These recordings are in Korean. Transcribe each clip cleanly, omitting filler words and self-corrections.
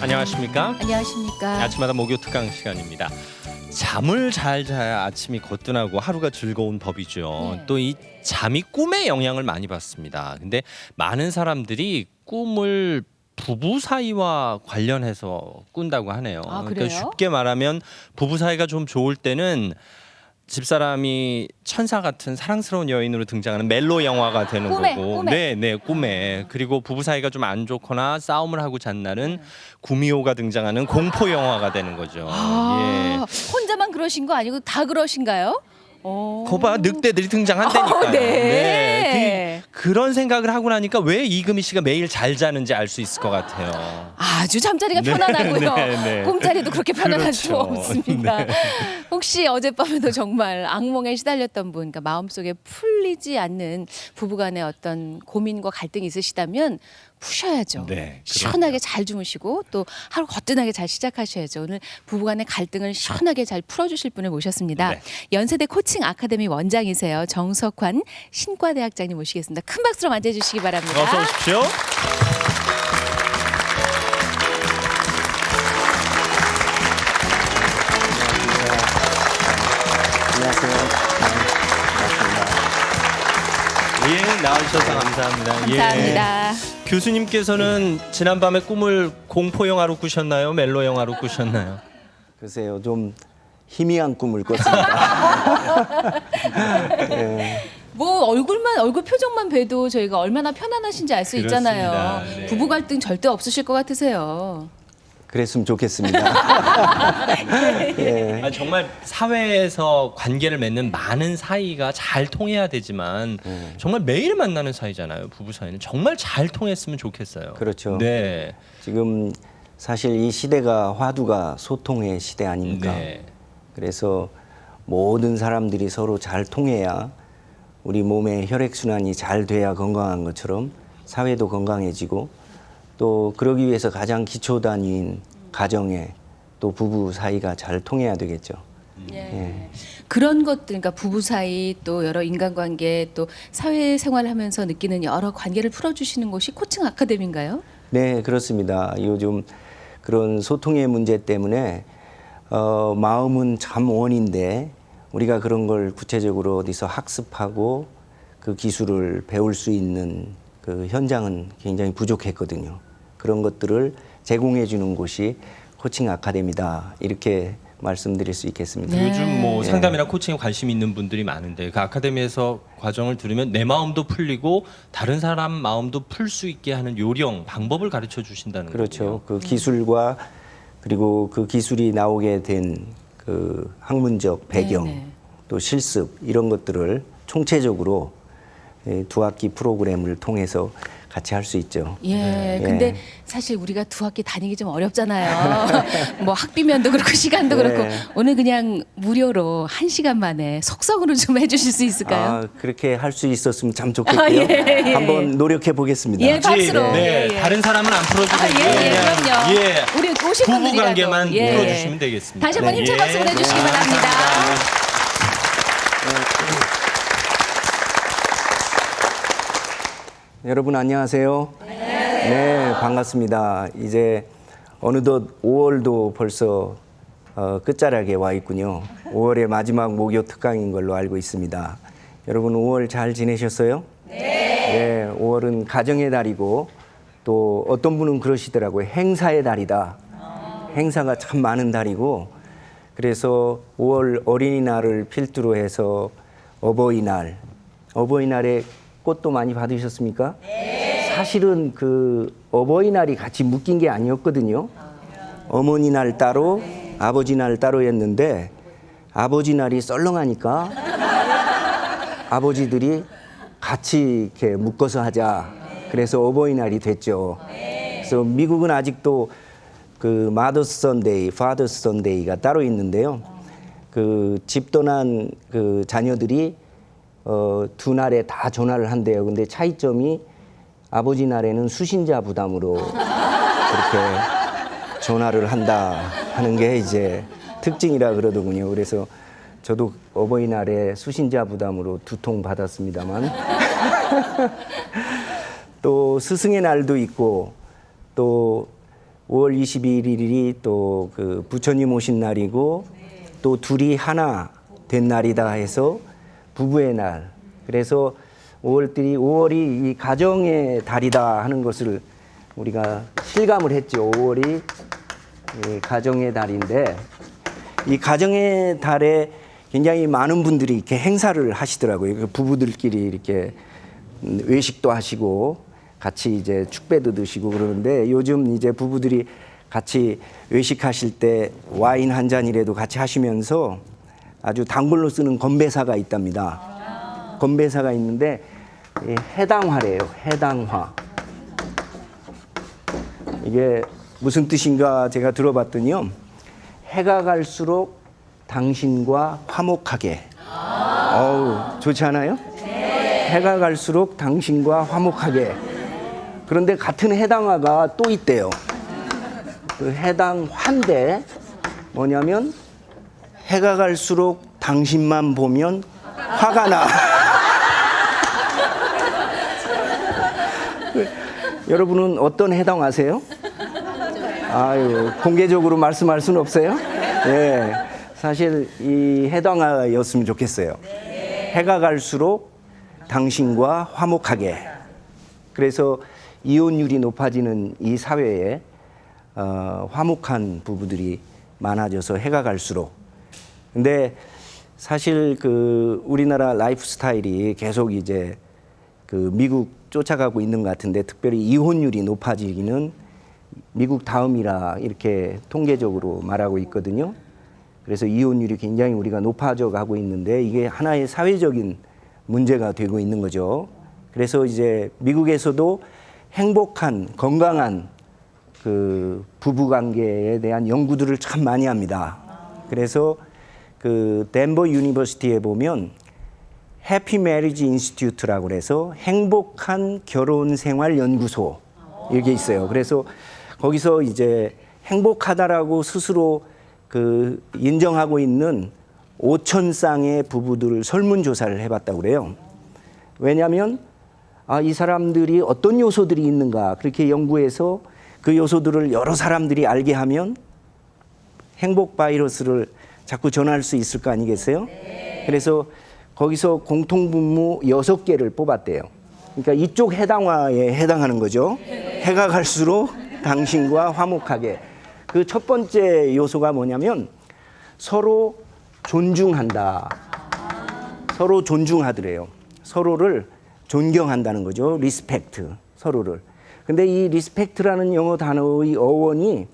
안녕하십니까? 안녕하십니까? 아침마다 목요 특강 시간입니다. 잠을 잘 자야 아침이 거뜬하고 하루가 즐거운 법이죠. 네. 또 이 잠이 꿈에 영향을 많이 받습니다. 근데 많은 사람들이 꿈을 부부 사이와 관련해서 꾼다고 하네요. 아, 그러니까 그래요? 쉽게 말하면 부부 사이가 좀 좋을 때는 집사람이 천사 같은 사랑스러운 여인으로 등장하는 멜로 영화가 되는 꿈에, 거고, 꿈에. 네, 꿈에. 그리고 부부 사이가 좀 안 좋거나 싸움을 하고 잔 날은 구미호가 등장하는 공포 영화가 되는 거죠. 예. 혼자만 그러신 거 아니고 다 그러신가요? 거봐 늑대들이 등장한다니까요. 네. 그런 생각을 하고 나니까 왜 이금희 씨가 매일 잘 자는지 알 수 있을 것 같아요. 아주 잠자리가 편안하고요. 네. 꿈자리도 그렇게 편안할 수 그렇죠. 없습니다. 혹시 어젯밤에도 정말 악몽에 시달렸던 분, 그러니까 마음속에 풀리지 않는 부부간의 어떤 고민과 갈등이 있으시다면 푸셔야죠. 네, 시원하게 잘 주무시고 또 하루 거뜬하게 잘 시작하셔야죠. 오늘 부부간의 갈등을 시원하게 잘 풀어주실 분을 모셨습니다. 네. 연세대 코칭 아카데미 원장이세요. 정석환 신과대학장님 모시겠습니다. 큰 박수로 맞이해주시기 바랍니다. 어서 오십시오. 안녕하세요. 예, 나와주셔서 감사합니다. 감사합니다. 교수님께서는 지난밤에 꿈을 공포 영화로 꾸셨나요? 멜로 영화로 꾸셨나요? 글쎄요, 좀 희미한 꿈을 꿨습니다. 뭐 얼굴 표정만 봬도 저희가 얼마나 편안하신지 알 수 있잖아요. 그렇습니다. 네. 부부 갈등 절대 없으실 것 같으세요. 그랬으면 좋겠습니다. 예. 정말 사회에서 관계를 맺는 많은 사이가 잘 통해야 되지만 정말 매일 만나는 사이잖아요. 부부 사이는 정말 잘 통했으면 좋겠어요. 그렇죠. 네. 지금 사실 이 시대가 화두가 소통의 시대 아닙니까? 네. 그래서 모든 사람들이 서로 잘 통해야 우리 몸의 혈액순환이 잘 돼야 건강한 것처럼 사회도 건강해지고 또 그러기 위해서 가장 기초 단위인 가정에 또 부부 사이가 잘 통해야 되겠죠. 예. 그런 것들, 그러니까 부부 사이 또 여러 인간관계 또 사회생활을 하면서 느끼는 여러 관계를 풀어주시는 곳이 코칭 아카데미인가요? 네, 그렇습니다. 요즘 그런 소통의 문제 때문에 마음은 참 원인데 우리가 그런 걸 구체적으로 어디서 학습하고 그 기술을 배울 수 있는 그 현장은 굉장히 부족했거든요. 그런 것들을 제공해 주는 곳이 코칭 아카데미다. 이렇게 말씀드릴 수 있겠습니다. 네. 요즘 뭐 상담이나 코칭에 관심 있는 분들이 많은데 그 아카데미에서 과정을 들으면 내 마음도 풀리고 다른 사람 마음도 풀 수 있게 하는 요령, 방법을 가르쳐 주신다는 그렇죠. 거고요. 그 기술과 그리고 그 기술이 나오게 된 그 학문적 배경, 네네. 또 실습 이런 것들을 총체적으로 두 학기 프로그램을 통해서 같이 할 수 있죠. 예. 근데 사실 우리가 두 학기 다니기 좀 어렵잖아요. 뭐 학비면도 그렇고 시간도 네. 그렇고 오늘 그냥 무료로 1시간 만에 속성으로 좀 해주실 수 있을까요? 아, 그렇게 할 수 있었으면 참 좋겠고요. 아, 예. 한번 노력해 보겠습니다. 예, 박수로. 네, 예, 예. 다른 사람은 안 풀어주고 그럼요. 예. 우리 오신 부부 분들이라도. 관계만 예. 풀어주시면 되겠습니다. 다시 한번 네. 힘찬 박수 보내주시기 바랍니다. 여러분 안녕하세요. 네, 반갑습니다. 이제 어느덧 5월도 벌써 끝자락에 와 있군요. 5월의 마지막 목요 특강인 걸로 알고 있습니다. 여러분 5월 잘 지내셨어요? 네. 5월은 가정의 달이고 또 어떤 분은 그러시더라고요. 행사의 달이다. 행사가 참 많은 달이고 그래서 5월 어린이날을 필두로 해서 어버이날에 꽃도 많이 받으셨습니까? 사실은 그 어버이날이 같이 묶인 게 아니었거든요. 어머니 날 따로, 아버지 날 따로였는데 아버지 날이 썰렁하니까 아버지들이 같이 이렇게 묶어서 하자. 그래서 어버이날이 됐죠. 그래서 미국은 아직도 그 마더스 선데이, 파더스 선데이가 따로 있는데요. 그 집 떠난 그 자녀들이 두 날에 다 전화를 한대요. 근데 차이점이 아버지 날에는 수신자 부담으로 그렇게 전화를 한다 하는 게 이제 특징이라 그러더군요. 그래서 저도 어버이날에 수신자 부담으로 2통 받았습니다만 또 스승의 날도 있고 또 5월 21일이 또 그 부처님 오신 날이고 또 둘이 하나 된 날이다 해서 부부의 날. 그래서 5월이 이 가정의 달이다 하는 것을 우리가 실감을 했죠. 5월이 이 가정의 달인데 이 가정의 달에 굉장히 많은 분들이 이렇게 행사를 하시더라고요. 그 부부들끼리 이렇게 외식도 하시고 같이 이제 축배도 드시고 그러는데 요즘 이제 부부들이 같이 외식하실 때 와인 한 잔이라도 같이 하시면서 아주 단골로 쓰는 건배사가 있답니다. 건배사가 있는데 해당화래요. 해당화. 이게 무슨 뜻인가 제가 들어봤더니요. 해가 갈수록 당신과 화목하게. 어우, 좋지 않아요? 해가 갈수록 당신과 화목하게. 그런데 같은 해당화가 또 있대요. 그 해당화인데 뭐냐면 해가 갈수록 당신만 보면 화가 나. 여러분은 어떤 해당화세요? 아유, 공개적으로 말씀할 수는 없어요? 예. 사실 이 해당화였으면 좋겠어요. 해가 갈수록 당신과 화목하게. 그래서 이혼율이 높아지는 이 사회에 화목한 부부들이 많아져서 해가 갈수록. 근데 사실 그 우리나라 라이프 스타일이 계속 이제 그 미국 쫓아가고 있는 것 같은데 특별히 이혼율이 높아지기는 미국 다음이라 이렇게 통계적으로 말하고 있거든요. 그래서 이혼율이 굉장히 우리가 높아져 가고 있는데 이게 하나의 사회적인 문제가 되고 있는 거죠. 그래서 이제 미국에서도 행복한 건강한 그 부부 관계에 대한 연구들을 참 많이 합니다. 그래서 그 덴버 유니버시티에 보면 해피 메리지 인스티튜트라고 그래서 행복한 결혼 생활 연구소 이게 있어요. 그래서 거기서 이제 행복하다라고 스스로 그 인정하고 있는 5,000쌍의 부부들을 설문조사를 해봤다고 그래요. 왜냐하면 이 사람들이 어떤 요소들이 있는가 그렇게 연구해서 그 요소들을 여러 사람들이 알게 하면 행복 바이러스를 자꾸 전할 수 있을 거 아니겠어요? 그래서 거기서 공통분모 6개를 뽑았대요. 그러니까 이쪽 해당화에 해당하는 거죠. 해가 갈수록 당신과 화목하게. 그 첫 번째 요소가 뭐냐면 서로 존중한다. 서로 존중하더래요. 서로를 존경한다는 거죠. 리스펙트. 서로를. 근데 이 리스펙트라는 영어 단어의 어원이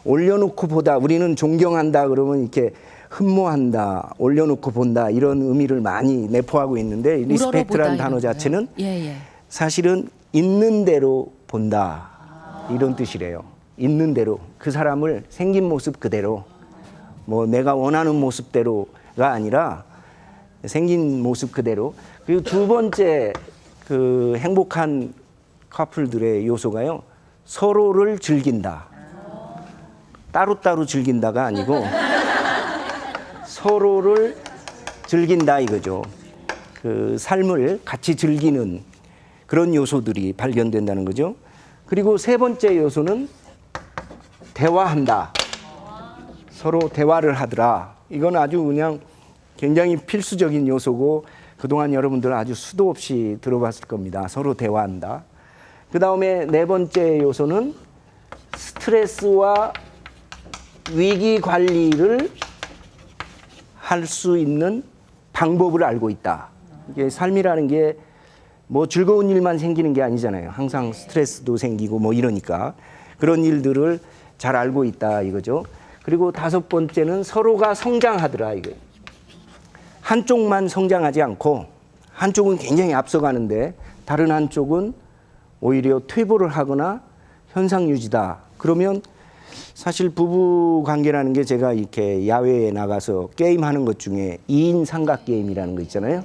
올려놓고 보다. 우리는 존경한다 그러면 이렇게 흠모한다, 올려놓고 본다 이런 의미를 많이 내포하고 있는데 리스펙트라는 단어 자체는 사실은 있는 대로 본다 이런 뜻이래요. 있는 대로 그 사람을 생긴 모습 그대로 뭐 내가 원하는 모습대로가 아니라 생긴 모습 그대로. 그리고 두 번째 그 행복한 커플들의 요소가요. 서로를 즐긴다. 따로따로 즐긴다가 아니고 서로를 즐긴다 이거죠. 그 삶을 같이 즐기는 그런 요소들이 발견된다는 거죠. 그리고 세 번째 요소는 대화한다. 서로 대화를 하더라. 이건 아주 그냥 굉장히 필수적인 요소고 그동안 여러분들 아주 수도 없이 들어봤을 겁니다. 서로 대화한다. 그 다음에 네 번째 요소는 스트레스와 위기 관리를 할 수 있는 방법을 알고 있다. 이게 삶이라는 게 뭐 즐거운 일만 생기는 게 아니잖아요. 항상 스트레스도 생기고 뭐 이러니까 그런 일들을 잘 알고 있다 이거죠. 그리고 다섯 번째는 서로가 성장하더라 이거. 한쪽만 성장하지 않고 한쪽은 굉장히 앞서가는데 다른 한쪽은 오히려 퇴보를 하거나 현상 유지다. 그러면 사실 부부 관계라는 게 제가 이렇게 야외에 나가서 게임하는 것 중에 2인 삼각 게임이라는 거 있잖아요.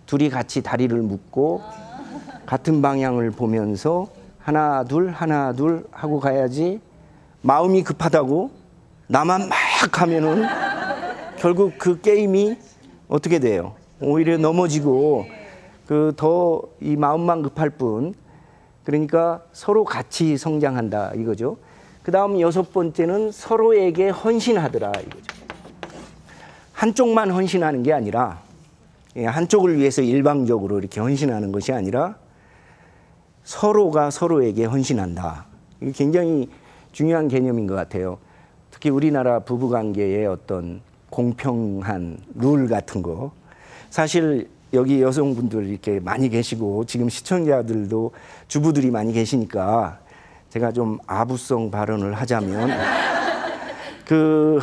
둘이 같이 다리를 묶고 같은 방향을 보면서 하나 둘 하고 가야지 마음이 급하다고 나만 막 하면은 결국 그 게임이 어떻게 돼요? 오히려 넘어지고 그 더 이 마음만 급할 뿐. 그러니까 서로 같이 성장한다 이거죠. 그 다음 6번째는 서로에게 헌신하더라 이거죠. 한쪽만 헌신하는 게 아니라, 한쪽을 위해서 일방적으로 이렇게 헌신하는 것이 아니라 서로가 서로에게 헌신한다. 이게 굉장히 중요한 개념인 것 같아요. 특히 우리나라 부부관계의 어떤 공평한 룰 같은 거. 사실 여기 여성분들 이렇게 많이 계시고 지금 시청자들도 주부들이 많이 계시니까 제가 좀 아부성 발언을 하자면 그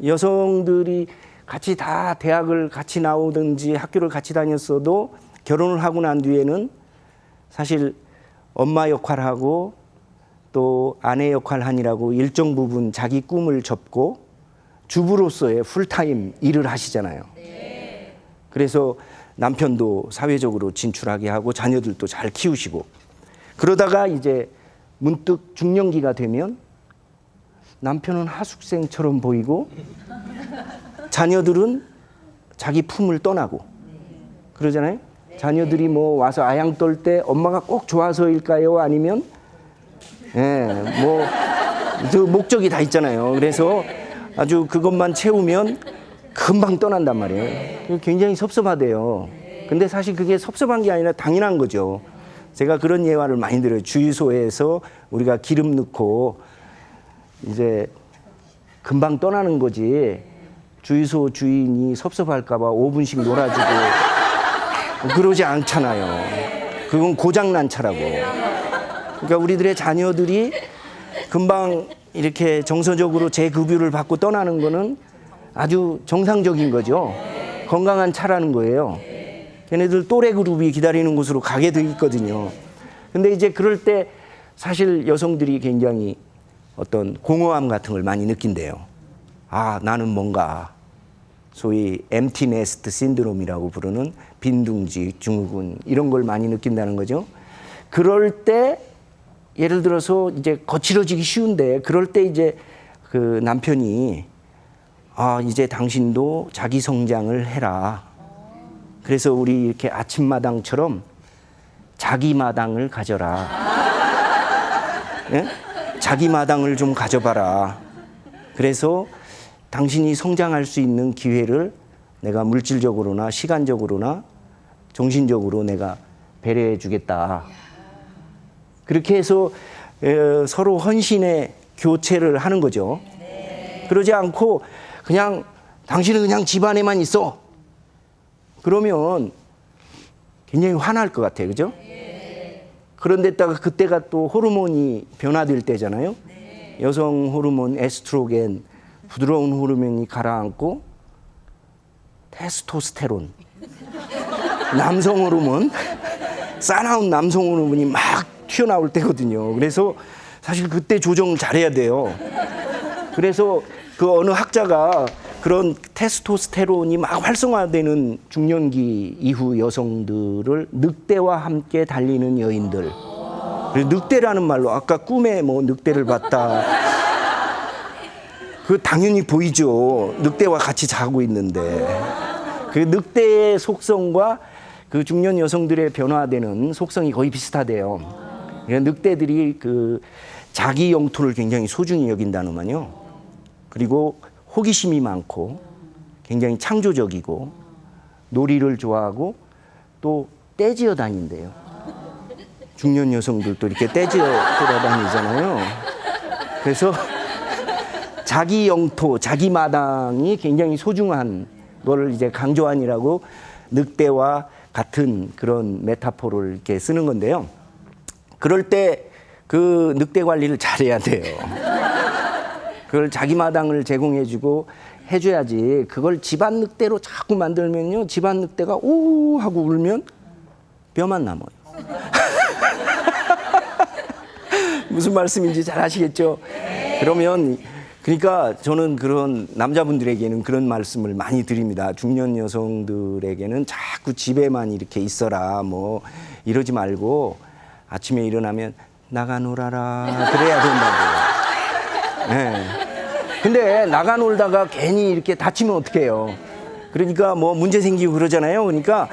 여성들이 같이 다 대학을 같이 나오든지 학교를 같이 다녔어도 결혼을 하고 난 뒤에는 사실 엄마 역할하고 또 아내 역할하느라고 일정 부분 자기 꿈을 접고 주부로서의 풀타임 일을 하시잖아요. 그래서 남편도 사회적으로 진출하게 하고 자녀들도 잘 키우시고, 그러다가 이제 문득 중년기가 되면 남편은 하숙생처럼 보이고 자녀들은 자기 품을 떠나고 그러잖아요. 자녀들이 뭐 와서 아양 떨 때 엄마가 꼭 좋아서일까요? 아니면 뭐 그 목적이 다 있잖아요. 그래서 아주 그것만 채우면 금방 떠난단 말이에요. 굉장히 섭섭하대요. 근데 사실 그게 섭섭한 게 아니라 당연한 거죠. 제가 그런 예화를 많이 들어요. 주유소에서 우리가 기름 넣고 이제 금방 떠나는 거지, 주유소 주인이 섭섭할까 봐 5분씩 놀아주고 그러지 않잖아요. 그건 고장난 차라고. 그러니까 우리들의 자녀들이 금방 이렇게 정서적으로 재급유를 받고 떠나는 거는 아주 정상적인 거죠. 건강한 차라는 거예요. 걔네들 또래 그룹이 기다리는 곳으로 가게 돼 있거든요. 근데 이제 그럴 때 사실 여성들이 굉장히 어떤 공허함 같은 걸 많이 느낀대요. 아, 나는 뭔가 소위 empty nest 신드롬이라고 부르는 빈둥지, 증후군 이런 걸 많이 느낀다는 거죠. 그럴 때 예를 들어서 이제 거칠어지기 쉬운데, 그럴 때 이제 그 남편이 아, 이제 당신도 자기 성장을 해라. 그래서 우리 이렇게 아침마당처럼 자기 마당을 가져라. 예? 자기 마당을 좀 가져봐라. 그래서 당신이 성장할 수 있는 기회를 내가 물질적으로나 시간적으로나 정신적으로 내가 배려해 주겠다. 그렇게 해서 서로 헌신의 교체를 하는 거죠. 그러지 않고 그냥 당신은 그냥 집안에만 있어. 그러면 굉장히 화날 것 같아요. 그죠? 그런데다가 그때가 또 호르몬이 변화될 때잖아요. 여성 호르몬 에스트로겐, 부드러운 호르몬이 가라앉고 테스토스테론, 남성 호르몬, 싸나운 남성 호르몬이 막 튀어나올 때거든요. 그래서 사실 그때 조정을 잘해야 돼요. 그래서 그 어느 학자가 그런 테스토스테론이 막 활성화되는 중년기 이후 여성들을 늑대와 함께 달리는 여인들, 늑대라는 말로 아까 꿈에 뭐 늑대를 봤다, 그 당연히 보이죠. 늑대와 같이 자고 있는데 그 늑대의 속성과 그 중년 여성들의 변화되는 속성이 거의 비슷하대요. 그러니까 늑대들이 그 자기 영토를 굉장히 소중히 여긴다는만요. 그리고 호기심이 많고 굉장히 창조적이고 놀이를 좋아하고 또 떼지어 다닌대요. 중년 여성들도 이렇게 떼지어 돌아다니잖아요. 그래서 자기 영토, 자기 마당이 굉장히 소중한 거를 이제 강조하니라고 늑대와 같은 그런 메타포를 이렇게 쓰는 건데요. 그럴 때 그 늑대 관리를 잘해야 돼요. 그걸 자기 마당을 제공해주고 해줘야지. 그걸 집안 늑대로 자꾸 만들면요, 집안 늑대가 오 하고 울면 뼈만 남아요. 무슨 말씀인지 잘 아시겠죠? 그러면 그러니까 저는 그런 남자분들에게는 그런 말씀을 많이 드립니다. 중년 여성들에게는 자꾸 집에만 이렇게 있어라 뭐 이러지 말고 아침에 일어나면 나가 놀아라 그래야 된다고. 네. 근데 나가 놀다가 괜히 이렇게 다치면 어떡해요. 그러니까 뭐 문제 생기고 그러잖아요. 그러니까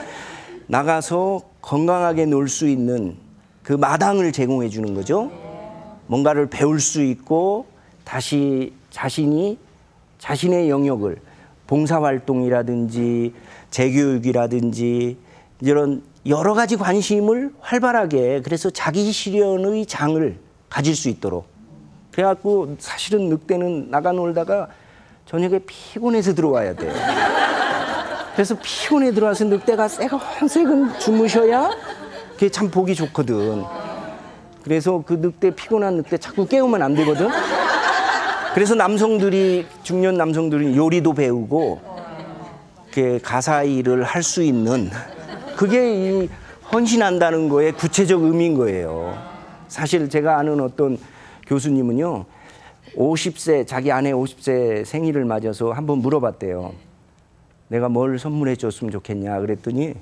나가서 건강하게 놀 수 있는 그 마당을 제공해 주는 거죠. 뭔가를 배울 수 있고 다시 자신의 영역을 봉사활동이라든지 재교육이라든지 이런 여러 가지 관심을 활발하게 그래서 자기 실현의 장을 가질 수 있도록 그래갖고 사실은 늑대는 나가 놀다가 저녁에 피곤해서 들어와야 돼요. 그래서 피곤해 들어와서 늑대가 새건 주무셔야 그게 참 보기 좋거든. 그래서 그 늑대 피곤한 늑대 자꾸 깨우면 안 되거든. 그래서 중년 남성들이 요리도 배우고 가사 일을 할 수 있는 그게 이 헌신한다는 거의 구체적 의미인 거예요. 사실 제가 아는 어떤 교수님은요 50세 자기 아내 50세 생일을 맞아서 한번 물어봤대요. 내가 뭘 선물해 줬으면 좋겠냐 그랬더니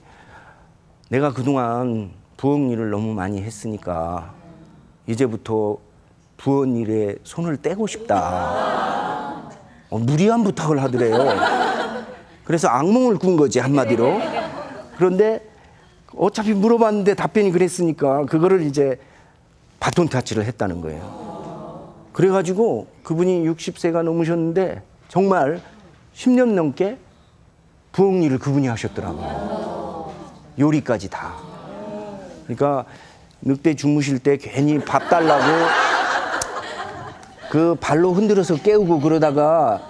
내가 그동안 부엌 일을 너무 많이 했으니까 이제부터 부엌 일에 손을 떼고 싶다. 무리한 부탁을 하더래요. 그래서 악몽을 꾼 거지 한마디로. 그런데 어차피 물어봤는데 답변이 그랬으니까 그거를 이제 바톤 타치를 했다는 거예요. 그래가지고 그분이 60세가 넘으셨는데 정말 10년 넘게 부엌 일을 그분이 하셨더라고요. 요리까지 다. 그러니까 늑대 주무실 때 괜히 밥 달라고 그 발로 흔들어서 깨우고 그러다가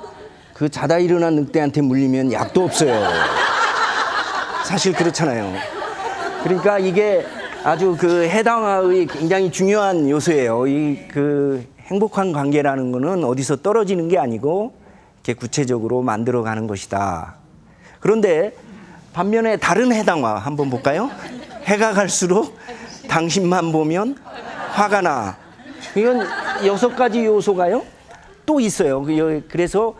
그 자다 일어난 늑대한테 물리면 약도 없어요. 사실 그렇잖아요. 그러니까 이게 아주 그 해당화의 굉장히 중요한 요소예요. 이 그 행복한 관계라는 거는 어디서 떨어지는 게 아니고 이렇게 구체적으로 만들어가는 것이다. 그런데 반면에 다른 해당화 한번 볼까요? 해가 갈수록 당신만 보면 화가 나. 이건 6가지 요소가요 또 있어요. 그래서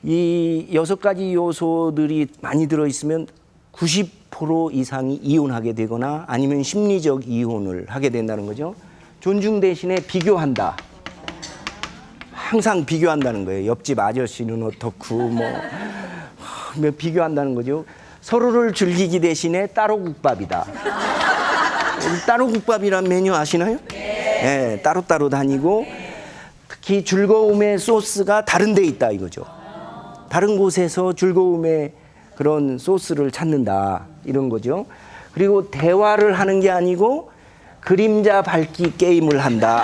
이 6가지 요소들이 많이 들어있으면 90% 이상이 이혼하게 되거나 아니면 심리적 이혼을 하게 된다는 거죠. 존중 대신에 비교한다. 항상 비교한다는 거예요. 옆집 아저씨는 어떻고 뭐 비교한다는 거죠. 서로를 즐기기 대신에 따로국밥이다. 따로국밥이란 메뉴 아시나요? 네, 따로따로 다니고 특히 즐거움의 소스가 다른 데 있다 이거죠. 다른 곳에서 즐거움의 그런 소스를 찾는다 이런 거죠. 그리고 대화를 하는 게 아니고 그림자 밟기 게임을 한다.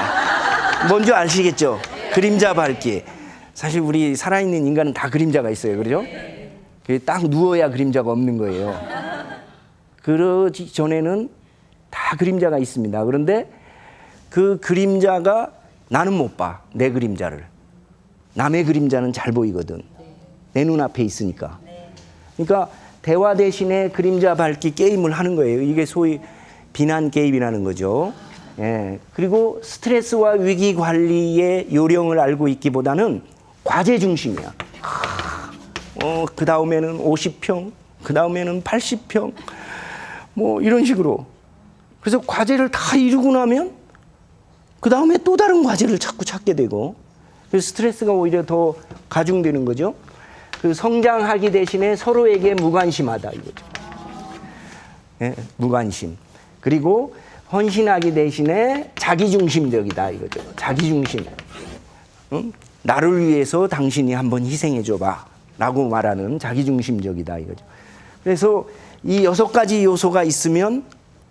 뭔지 아시겠죠? 그림자 밟기. 사실 우리 살아있는 인간은 다 그림자가 있어요. 그렇죠? 딱 누워야 그림자가 없는 거예요. 그러기 전에는 다 그림자가 있습니다. 그런데 그 그림자가 나는 못 봐. 내 그림자를. 남의 그림자는 잘 보이거든. 내 눈앞에 있으니까. 그러니까 대화 대신에 그림자 밟기 게임을 하는 거예요. 이게 소위 비난 게임이라는 거죠. 예. 그리고 스트레스와 위기 관리의 요령을 알고 있기보다는 과제 중심이야. 그 다음에는 50평, 그 다음에는 80평, 뭐 이런 식으로. 그래서 과제를 다 이루고 나면 그 다음에 또 다른 과제를 자꾸 찾게 되고 그래서 스트레스가 오히려 더 가중되는 거죠. 그 성장하기 대신에 서로에게 무관심하다 이거죠. 네, 무관심. 그리고 헌신하기 대신에 자기중심적이다 이거죠. 자기중심. 응? 나를 위해서 당신이 한번 희생해줘봐 라고 말하는 자기중심적이다 이거죠. 그래서 이 6가지 요소가 있으면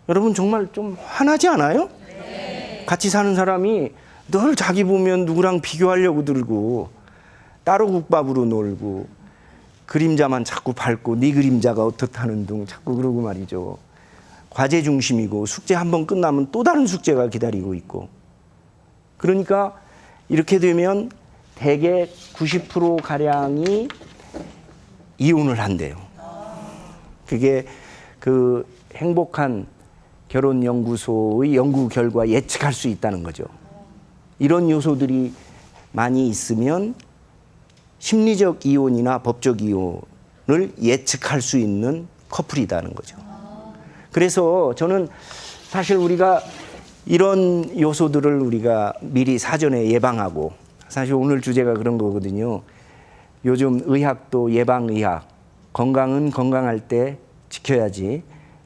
여러분 정말 좀 화나지 않아요? 네. 같이 사는 사람이 늘 자기 보면 누구랑 비교하려고 들고 따로 국밥으로 놀고 그림자만 자꾸 밟고 네 그림자가 어떻다는 둥 자꾸 그러고 말이죠. 과제 중심이고 숙제 한번 끝나면 또 다른 숙제가 기다리고 있고 그러니까 이렇게 되면 대개 90%가량이 이혼을 한대요. 그게 그 행복한 결혼연구소의 연구 결과 예측할 수 있다는 거죠. 이런 요소들이 많이 있으면 심리적 이혼이나 법적 이혼을 예측할 수 있는 커플이라는 거죠. 그래서 저는 사실 우리가 이런 요소들을 우리가 미리 사전에 예방하고 사실 오늘 주제가 그런 거거든요. 요즘 의학도 예방의학, 건강은 건강할 때 지켜야지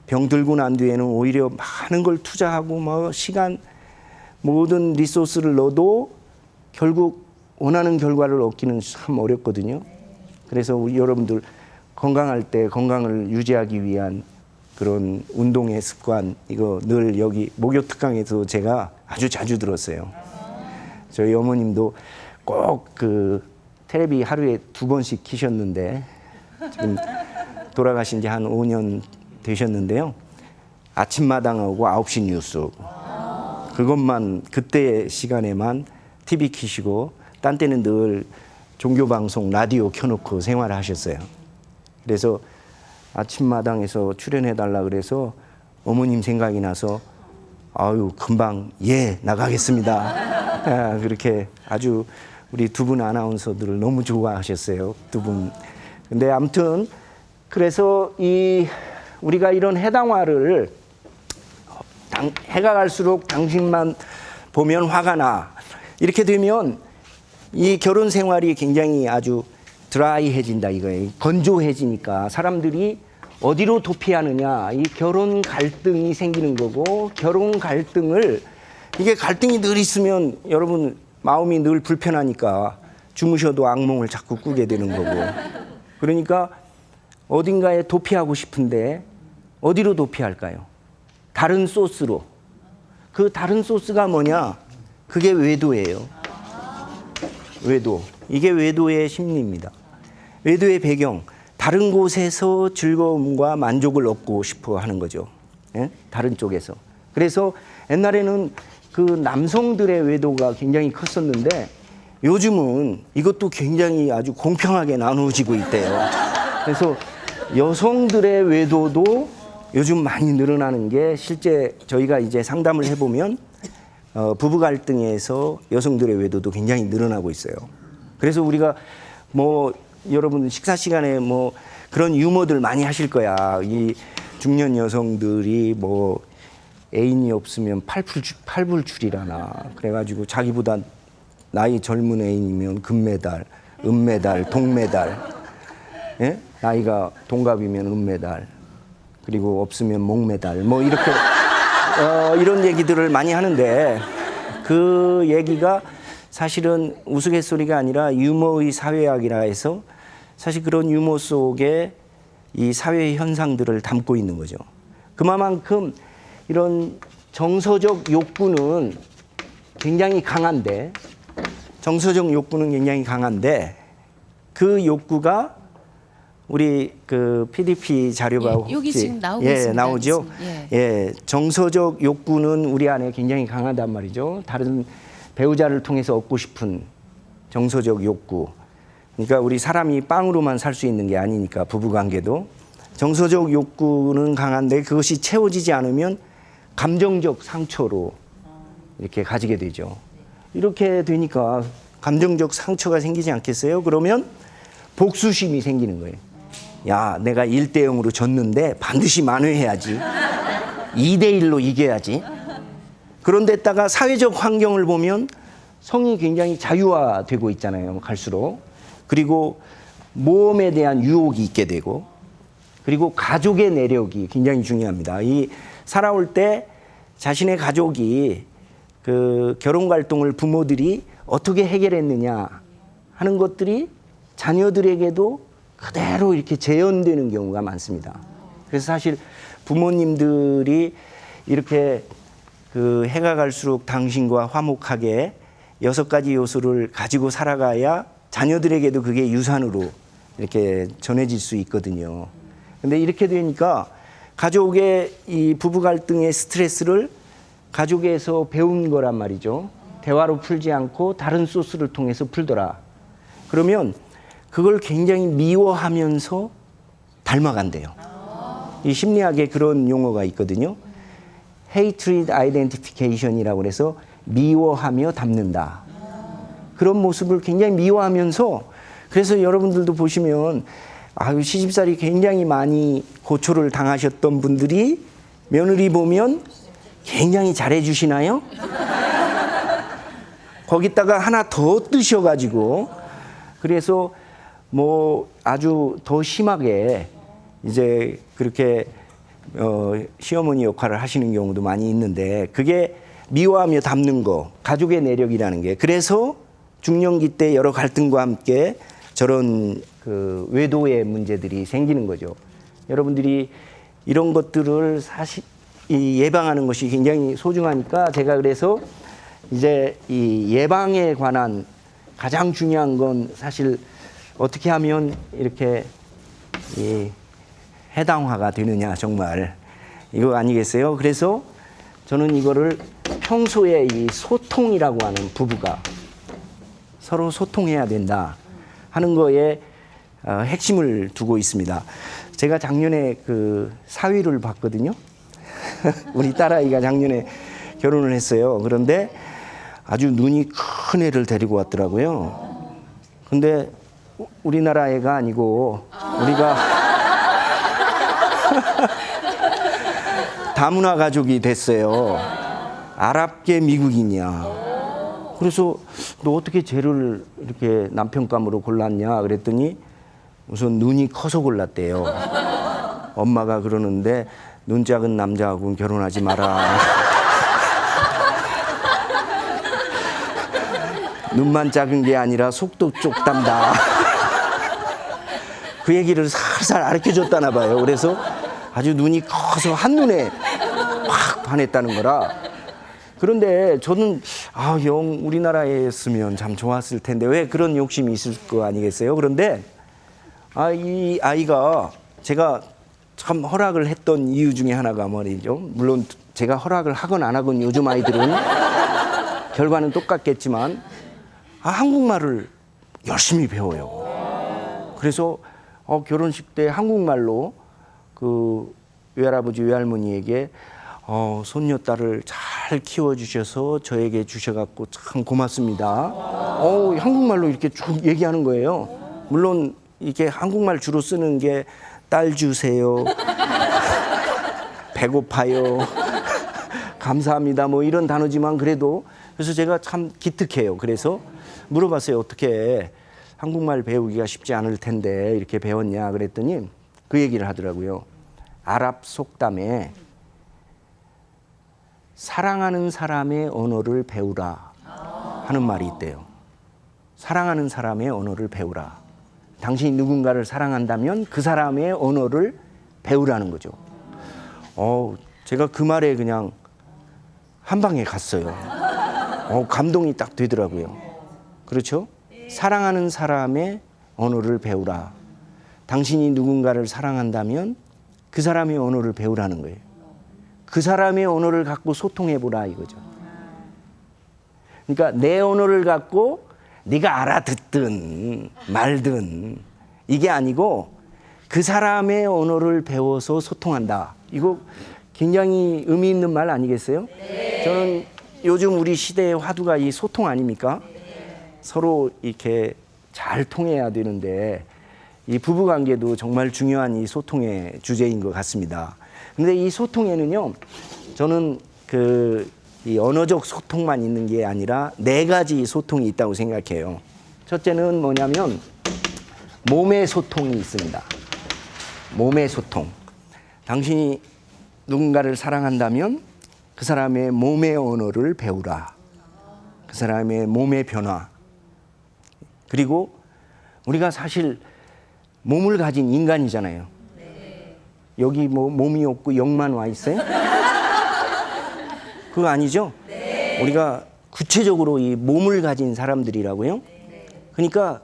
병 들고 난 뒤에는 오히려 많은 걸 투자하고 뭐 시간 모든 리소스를 넣어도 결국 원하는 결과를 얻기는 참 어렵거든요. 그래서 우리 여러분들 건강할 때 건강을 유지하기 위한 그런 운동의 습관, 이거 늘 여기 목요 특강에서 제가 아주 자주 들었어요. 저희 어머님도 꼭 그 텔레비 하루에 2번씩 키셨는데 지금 돌아가신 지 한 5년 되셨는데요. 아침마당하고 9시 뉴스 그것만 그때 시간에만 TV 키시고 딴 때는 늘 종교방송 라디오 켜놓고 생활하셨어요. 그래서 아침마당에서 출연해달라 그래서 어머님 생각이 나서 아유 금방 예 나가겠습니다. 그렇게 아주 우리 두 분 아나운서들을 너무 좋아하셨어요. 두 분. 근데 아무튼 그래서 우리가 이런 해당화를 해가 갈수록 당신만 보면 화가 나 이렇게 되면 이 결혼 생활이 굉장히 아주 드라이해진다 이거예요. 건조해지니까 사람들이 어디로 도피하느냐, 이 결혼 갈등이 생기는 거고, 결혼 갈등을 이게 갈등이 늘 있으면 여러분 마음이 늘 불편하니까 주무셔도 악몽을 자꾸 꾸게 되는 거고, 그러니까 어딘가에 도피하고 싶은데 어디로 도피할까요? 다른 소스로. 그 다른 소스가 뭐냐? 그게 외도예요. 외도. 이게 외도의 심리입니다. 외도의 배경. 다른 곳에서 즐거움과 만족을 얻고 싶어 하는 거죠. 예? 다른 쪽에서. 그래서 옛날에는 그 남성들의 외도가 굉장히 컸었는데 요즘은 이것도 굉장히 아주 공평하게 나누어지고 있대요. 그래서 여성들의 외도도 요즘 많이 늘어나는 게 실제 저희가 이제 상담을 해보면 부부 갈등에서 여성들의 외도도 굉장히 늘어나고 있어요. 그래서 우리가 뭐 여러분 식사 시간에 뭐 그런 유머들 많이 하실 거야. 이 중년 여성들이 뭐 애인이 없으면 팔불출이라나 그래가지고 자기보다 나이 젊은 애인이면 금메달, 은메달, 동메달, 예? 나이가 동갑이면 은메달, 그리고 없으면 목메달, 뭐 이렇게 이런 얘기들을 많이 하는데 그 얘기가 사실은 우스갯소리가 아니라 유머의 사회학이라 해서 사실 그런 유머 속에 이 사회 현상들을 담고 있는 거죠. 그만큼 이런 정서적 욕구는 굉장히 강한데, 그 욕구가 우리 그 PDP 자료가 여기 지금 나오고 예, 있습니다. 나오죠. 예. 예, 정서적 욕구는 우리 안에 굉장히 강하단 말이죠. 다른 배우자를 통해서 얻고 싶은 정서적 욕구. 그러니까 우리 사람이 빵으로만 살 수 있는 게 아니니까 부부관계도 정서적 욕구는 강한데 그것이 채워지지 않으면 감정적 상처로 이렇게 가지게 되죠. 이렇게 되니까 감정적 상처가 생기지 않겠어요? 그러면 복수심이 생기는 거예요. 야, 내가 1대0으로 졌는데 반드시 만회해야지. 2대1로 이겨야지. 그런데다가 사회적 환경을 보면 성이 굉장히 자유화되고 있잖아요. 갈수록. 그리고 모험에 대한 유혹이 있게 되고, 그리고 가족의 내력이 굉장히 중요합니다. 이 살아올 때 자신의 가족이 그 결혼 갈등을 부모들이 어떻게 해결했느냐 하는 것들이 자녀들에게도 그대로 이렇게 재현되는 경우가 많습니다. 그래서 사실 부모님들이 이렇게 그 해가 갈수록 당신과 화목하게 6가지 요소를 가지고 살아가야 자녀들에게도 그게 유산으로 이렇게 전해질 수 있거든요. 근데 이렇게 되니까 가족의 이 부부 갈등의 스트레스를 가족에서 배운 거란 말이죠. 대화로 풀지 않고 다른 소스를 통해서 풀더라. 그러면 그걸 굉장히 미워하면서 닮아간대요. 이 심리학에 그런 용어가 있거든요. Hatred Identification이라고 해서 미워하며 닮는다. 그런 모습을 굉장히 미워하면서, 그래서 여러분들도 보시면 아유 시집살이 굉장히 많이 고초를 당하셨던 분들이 며느리 보면 굉장히 잘해 주시나요? 거기다가 하나 더 뜨셔가지고, 그래서 뭐 아주 더 심하게 이제 그렇게 시어머니 역할을 하시는 경우도 많이 있는데, 그게 미워하며 담는 거, 가족의 내력이라는 게. 그래서 중년기 때 여러 갈등과 함께 저런 그 외도의 문제들이 생기는 거죠. 여러분들이 이런 것들을 사실 예방하는 것이 굉장히 소중하니까 제가 그래서 이제 이 예방에 관한 가장 중요한 건 사실 어떻게 하면 이렇게 이 해당화가 되느냐, 정말 이거 아니겠어요? 그래서 저는 이거를 평소에 이 소통이라고 하는, 부부가 서로 소통해야 된다 하는 거에 핵심을 두고 있습니다. 제가 작년에 그 사위를 봤거든요. 우리 딸아이가 작년에 결혼을 했어요. 그런데 아주 눈이 큰 애를 데리고 왔더라고요. 근데 우리나라 애가 아니고 우리가 다문화 가족이 됐어요. 아랍계 미국인이야. 그래서 너 어떻게 쟤를 이렇게 남편감으로 골랐냐 그랬더니 우선 눈이 커서 골랐대요. 엄마가 그러는데 눈 작은 남자하고는 결혼하지 마라. 눈만 작은 게 아니라 속도 좁단다. 그 얘기를 살살 가르쳐줬다나 봐요. 그래서 아주 눈이 커서 한눈에 확 반했다는 거라. 그런데 저는 영 우리나라에 있으면 참 좋았을 텐데 왜 그런 욕심이 있을 거 아니겠어요? 그런데 이 아이가 제가 참 허락을 했던 이유 중에 하나가 말이죠. 물론 제가 허락을 하건 안 하건 요즘 아이들은 결과는 똑같겠지만 한국말을 열심히 배워요. 그래서 결혼식 때 한국말로 그 외할아버지 외할머니에게 손녀딸을 잘 키워주셔서 저에게 주셔갖고 참 고맙습니다. 한국말로 이렇게 쭉 얘기하는 거예요. 물론 이게 한국말 주로 쓰는 게 딸 주세요, 배고파요, 감사합니다 뭐 이런 단어지만 그래도 그래서 제가 참 기특해요. 그래서 물어봤어요. 어떻게 한국말 배우기가 쉽지 않을 텐데 이렇게 배웠냐 그랬더니 그 얘기를 하더라고요. 아랍 속담에 사랑하는 사람의 언어를 배우라 하는 말이 있대요. 사랑하는 사람의 언어를 배우라. 당신이 누군가를 사랑한다면 그 사람의 언어를 배우라는 거죠. 제가 그 말에 그냥 한 방에 갔어요. 감동이 딱 되더라고요. 그렇죠? 사랑하는 사람의 언어를 배우라. 당신이 누군가를 사랑한다면 그 사람의 언어를 배우라는 거예요. 그 사람의 언어를 갖고 소통해보라 이거죠. 그러니까 내 언어를 갖고 네가 알아듣든 말든 이게 아니고 그 사람의 언어를 배워서 소통한다. 이거 굉장히 의미 있는 말 아니겠어요? 네. 저는 요즘 우리 시대의 화두가 이 소통 아닙니까? 네. 서로 이렇게 잘 통해야 되는데 이 부부관계도 정말 중요한 이 소통의 주제인 것 같습니다. 근데 이 소통에는요, 저는 이 언어적 소통만 있는 게 아니라 4가지 소통이 있다고 생각해요. 첫째는 뭐냐면 몸의 소통이 있습니다. 몸의 소통. 당신이 누군가를 사랑한다면 그 사람의 몸의 언어를 배우라. 그 사람의 몸의 변화. 그리고 우리가 사실 몸을 가진 인간이잖아요. 여기 뭐 몸이 없고 영만 와 있어요? 그거 아니죠? 네. 우리가 구체적으로 이 몸을 가진 사람들이라고요. 네. 그러니까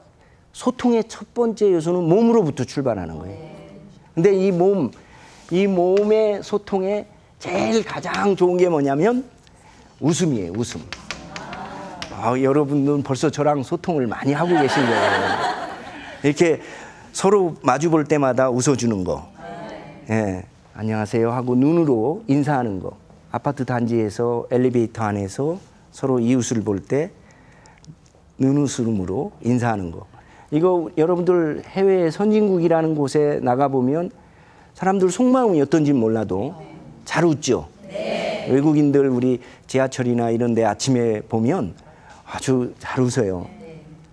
소통의 첫 번째 요소는 몸으로부터 출발하는 거예요. 근데 이 몸의 소통에 제일 가장 좋은 게 뭐냐면 웃음이에요. 웃음. 여러분들은 벌써 저랑 소통을 많이 하고 계신 거예요. 이렇게 서로 마주 볼 때마다 웃어주는 거. 예, 안녕하세요 하고 눈으로 인사하는 거. 아파트 단지에서 엘리베이터 안에서 서로 이웃을 볼 때 눈웃음으로 인사하는 거. 이거 여러분들 해외 선진국이라는 곳에 나가보면 사람들 속마음이 어떤지 몰라도 잘 웃죠. 네. 외국인들 우리 지하철이나 이런 데 아침에 보면 아주 잘 웃어요.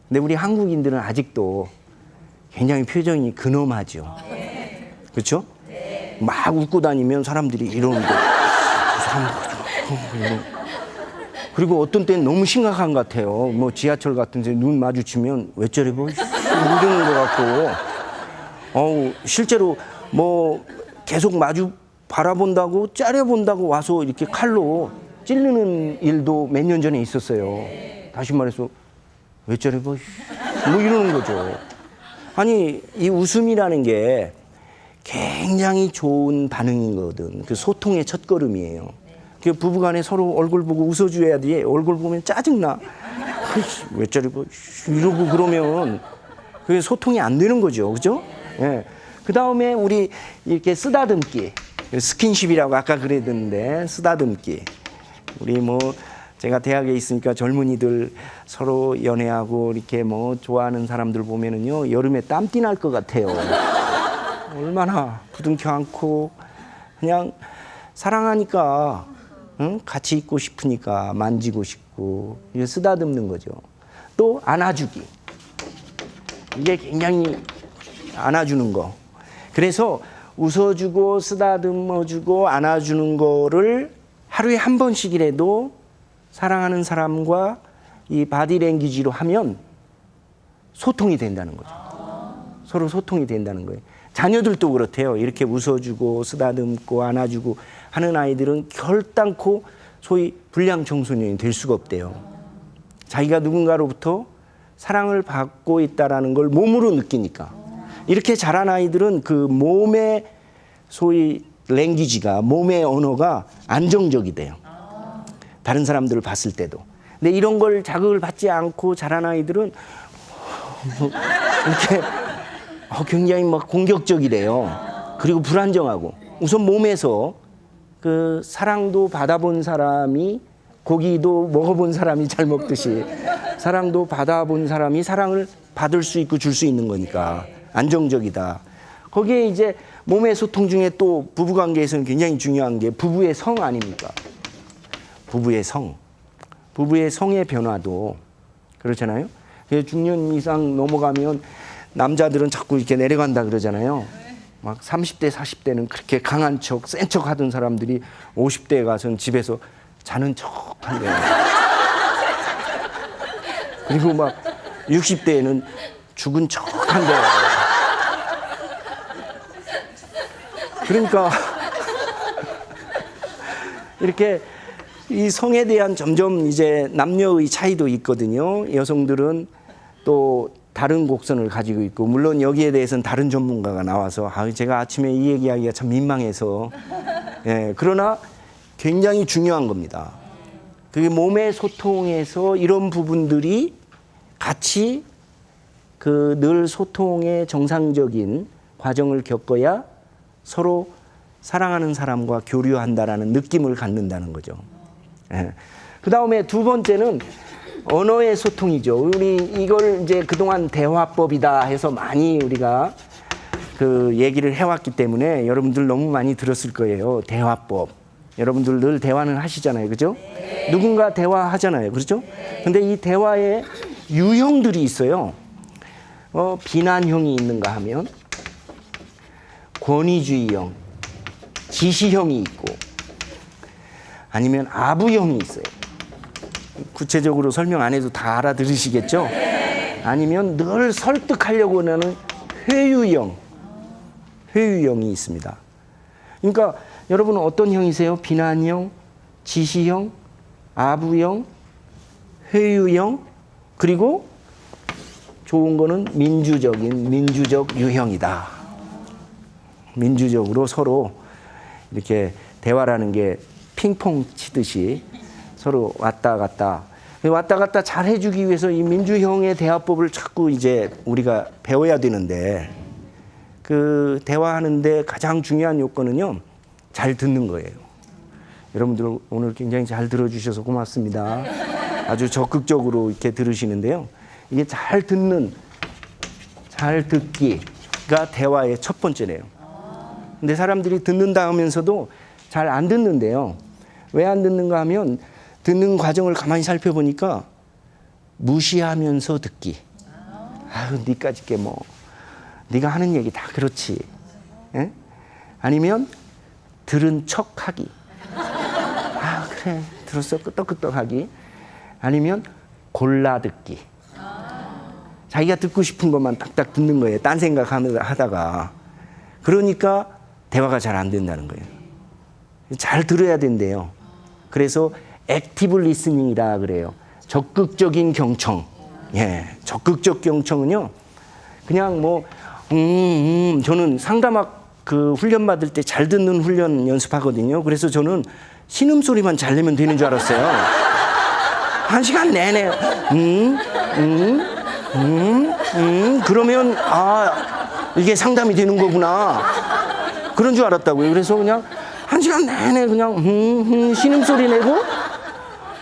근데 우리 한국인들은 아직도 굉장히 표정이 근엄하죠. 그렇죠? 막 웃고 다니면 사람들이 이러는데 그리고 어떤 때는 너무 심각한 것 같아요. 뭐 지하철 같은 데 눈 마주치면 왜 저래 뭐 이러는 것 같고, 실제로 뭐 계속 마주 바라본다고 째려본다고 와서 이렇게 칼로 찌르는 일도 몇 년 전에 있었어요. 다시 말해서 왜 저래 뭐 이러는 거죠. 아니 이 웃음이라는 게 굉장히 좋은 반응이거든. 그 소통의 첫걸음이에요. 그 부부간에 서로 얼굴 보고 웃어줘야지. 얼굴 보면 짜증나. 왜 저러고 이러고 그러면 그게 소통이 안 되는 거죠, 그죠? 예. 그 다음에 우리 이렇게 쓰다듬기, 스킨십이라고 아까 그랬는데 쓰다듬기. 우리 뭐 제가 대학에 있으니까 젊은이들 서로 연애하고 이렇게 뭐 좋아하는 사람들 보면은요 여름에 땀띠 날 것 같아요. 얼마나 부둥켜 안고 그냥 사랑하니까 같이 있고 싶으니까 만지고 싶고 쓰다듬는 거죠. 또 안아주기. 이게 굉장히 안아주는 거. 그래서 웃어주고 쓰다듬어주고 안아주는 거를 하루에 한 번씩이라도 사랑하는 사람과 이 바디랭귀지로 하면 소통이 된다는 거죠. 서로 소통이 된다는 거예요. 자녀들도 그렇대요. 이렇게 웃어주고 쓰다듬고 안아주고 하는 아이들은 결단코 소위 불량 청소년이 될 수가 없대요. 자기가 누군가로부터 사랑을 받고 있다는 걸 몸으로 느끼니까. 이렇게 자란 아이들은 그 몸의 소위 랭귀지가, 몸의 언어가 안정적이 돼요. 다른 사람들을 봤을 때도. 근데 이런 걸 자극을 받지 않고 자란 아이들은 이렇게 굉장히 막 공격적이래요. 그리고 불안정하고. 우선 몸에서 그 사랑도 받아본 사람이 고기도 먹어본 사람이 잘 먹듯이 사랑도 받아본 사람이 사랑을 받을 수 있고 줄 수 있는 거니까 안정적이다. 거기에 이제 몸의 소통 중에 또 부부관계에서는 굉장히 중요한 게 부부의 성 아닙니까? 부부의 성. 부부의 성의 변화도 그렇잖아요. 중년 이상 넘어가면 남자들은 자꾸 이렇게 내려간다 그러잖아요. 막 30대, 40대는 그렇게 강한 척, 센 척 하던 사람들이 50대에 가서는 집에서 자는 척 한대요. 그리고 막 60대에는 죽은 척 한대요. 그러니까 이렇게 이 성에 대한 점점 이제 남녀의 차이도 있거든요. 여성들은 또 다른 곡선을 가지고 있고, 물론 여기에 대해서는 다른 전문가가 나와서 제가 아침에 이 얘기하기가 참 민망해서 그러나 굉장히 중요한 겁니다. 그게 몸의 소통에서 이런 부분들이 같이 그 늘 소통의 정상적인 과정을 겪어야 서로 사랑하는 사람과 교류한다라는 느낌을 갖는다는 거죠. 그 다음에 두 번째는 언어의 소통이죠. 우리 이걸 이제 그동안 대화법이다 해서 많이 우리가 그 얘기를 해왔기 때문에 여러분들 너무 많이 들었을 거예요. 대화법. 여러분들 늘 대화는 하시잖아요. 그죠? 네. 누군가 대화하잖아요. 그렇죠? 근데 이 대화에 유형들이 있어요. 비난형이 있는가 하면 권위주의형, 지시형이 있고 아니면 아부형이 있어요. 구체적으로 설명 안 해도 다 알아들으시겠죠? 아니면 늘 설득하려고 하는 회유형이 있습니다. 그러니까 여러분은 어떤 형이세요? 비난형, 지시형, 아부형, 회유형, 그리고 좋은 거는 민주적 유형이다. 민주적으로 서로 이렇게 대화라는 게 핑퐁 치듯이 서로 왔다 갔다 잘 해주기 위해서 이 민주형의 대화법을 자꾸 이제 우리가 배워야 되는데, 그 대화하는데 가장 중요한 요건은요, 잘 듣는 거예요. 여러분들 오늘 굉장히 잘 들어주셔서 고맙습니다. 아주 적극적으로 이렇게 들으시는데요. 이게 잘 듣기가 대화의 첫 번째래요. 근데 사람들이 듣는다 하면서도 잘 안 듣는데요. 왜 안 듣는가 하면 듣는 과정을 가만히 살펴보니까 무시하면서 듣기. 니까짓 게 뭐, 네가 하는 얘기 다 그렇지. 에? 아니면 들은 척하기. 그래 들었어, 끄떡끄떡하기. 아니면 골라 듣기. 자기가 듣고 싶은 것만 딱딱 듣는 거예요. 딴 생각하다가. 그러니까 대화가 잘 안 된다는 거예요. 잘 들어야 된대요. 그래서 액티브 리스닝이라 그래요. 적극적인 경청. 예, 적극적 경청은요. 그냥 뭐 저는 상담학 그 훈련 받을 때 잘 듣는 훈련 연습하거든요. 그래서 저는 신음소리만 잘 내면 되는 줄 알았어요. 1시간 내내 그러면 이게 상담이 되는 거구나. 그런 줄 알았다고요. 그래서 그냥 1시간 내내 그냥 신음소리 내고,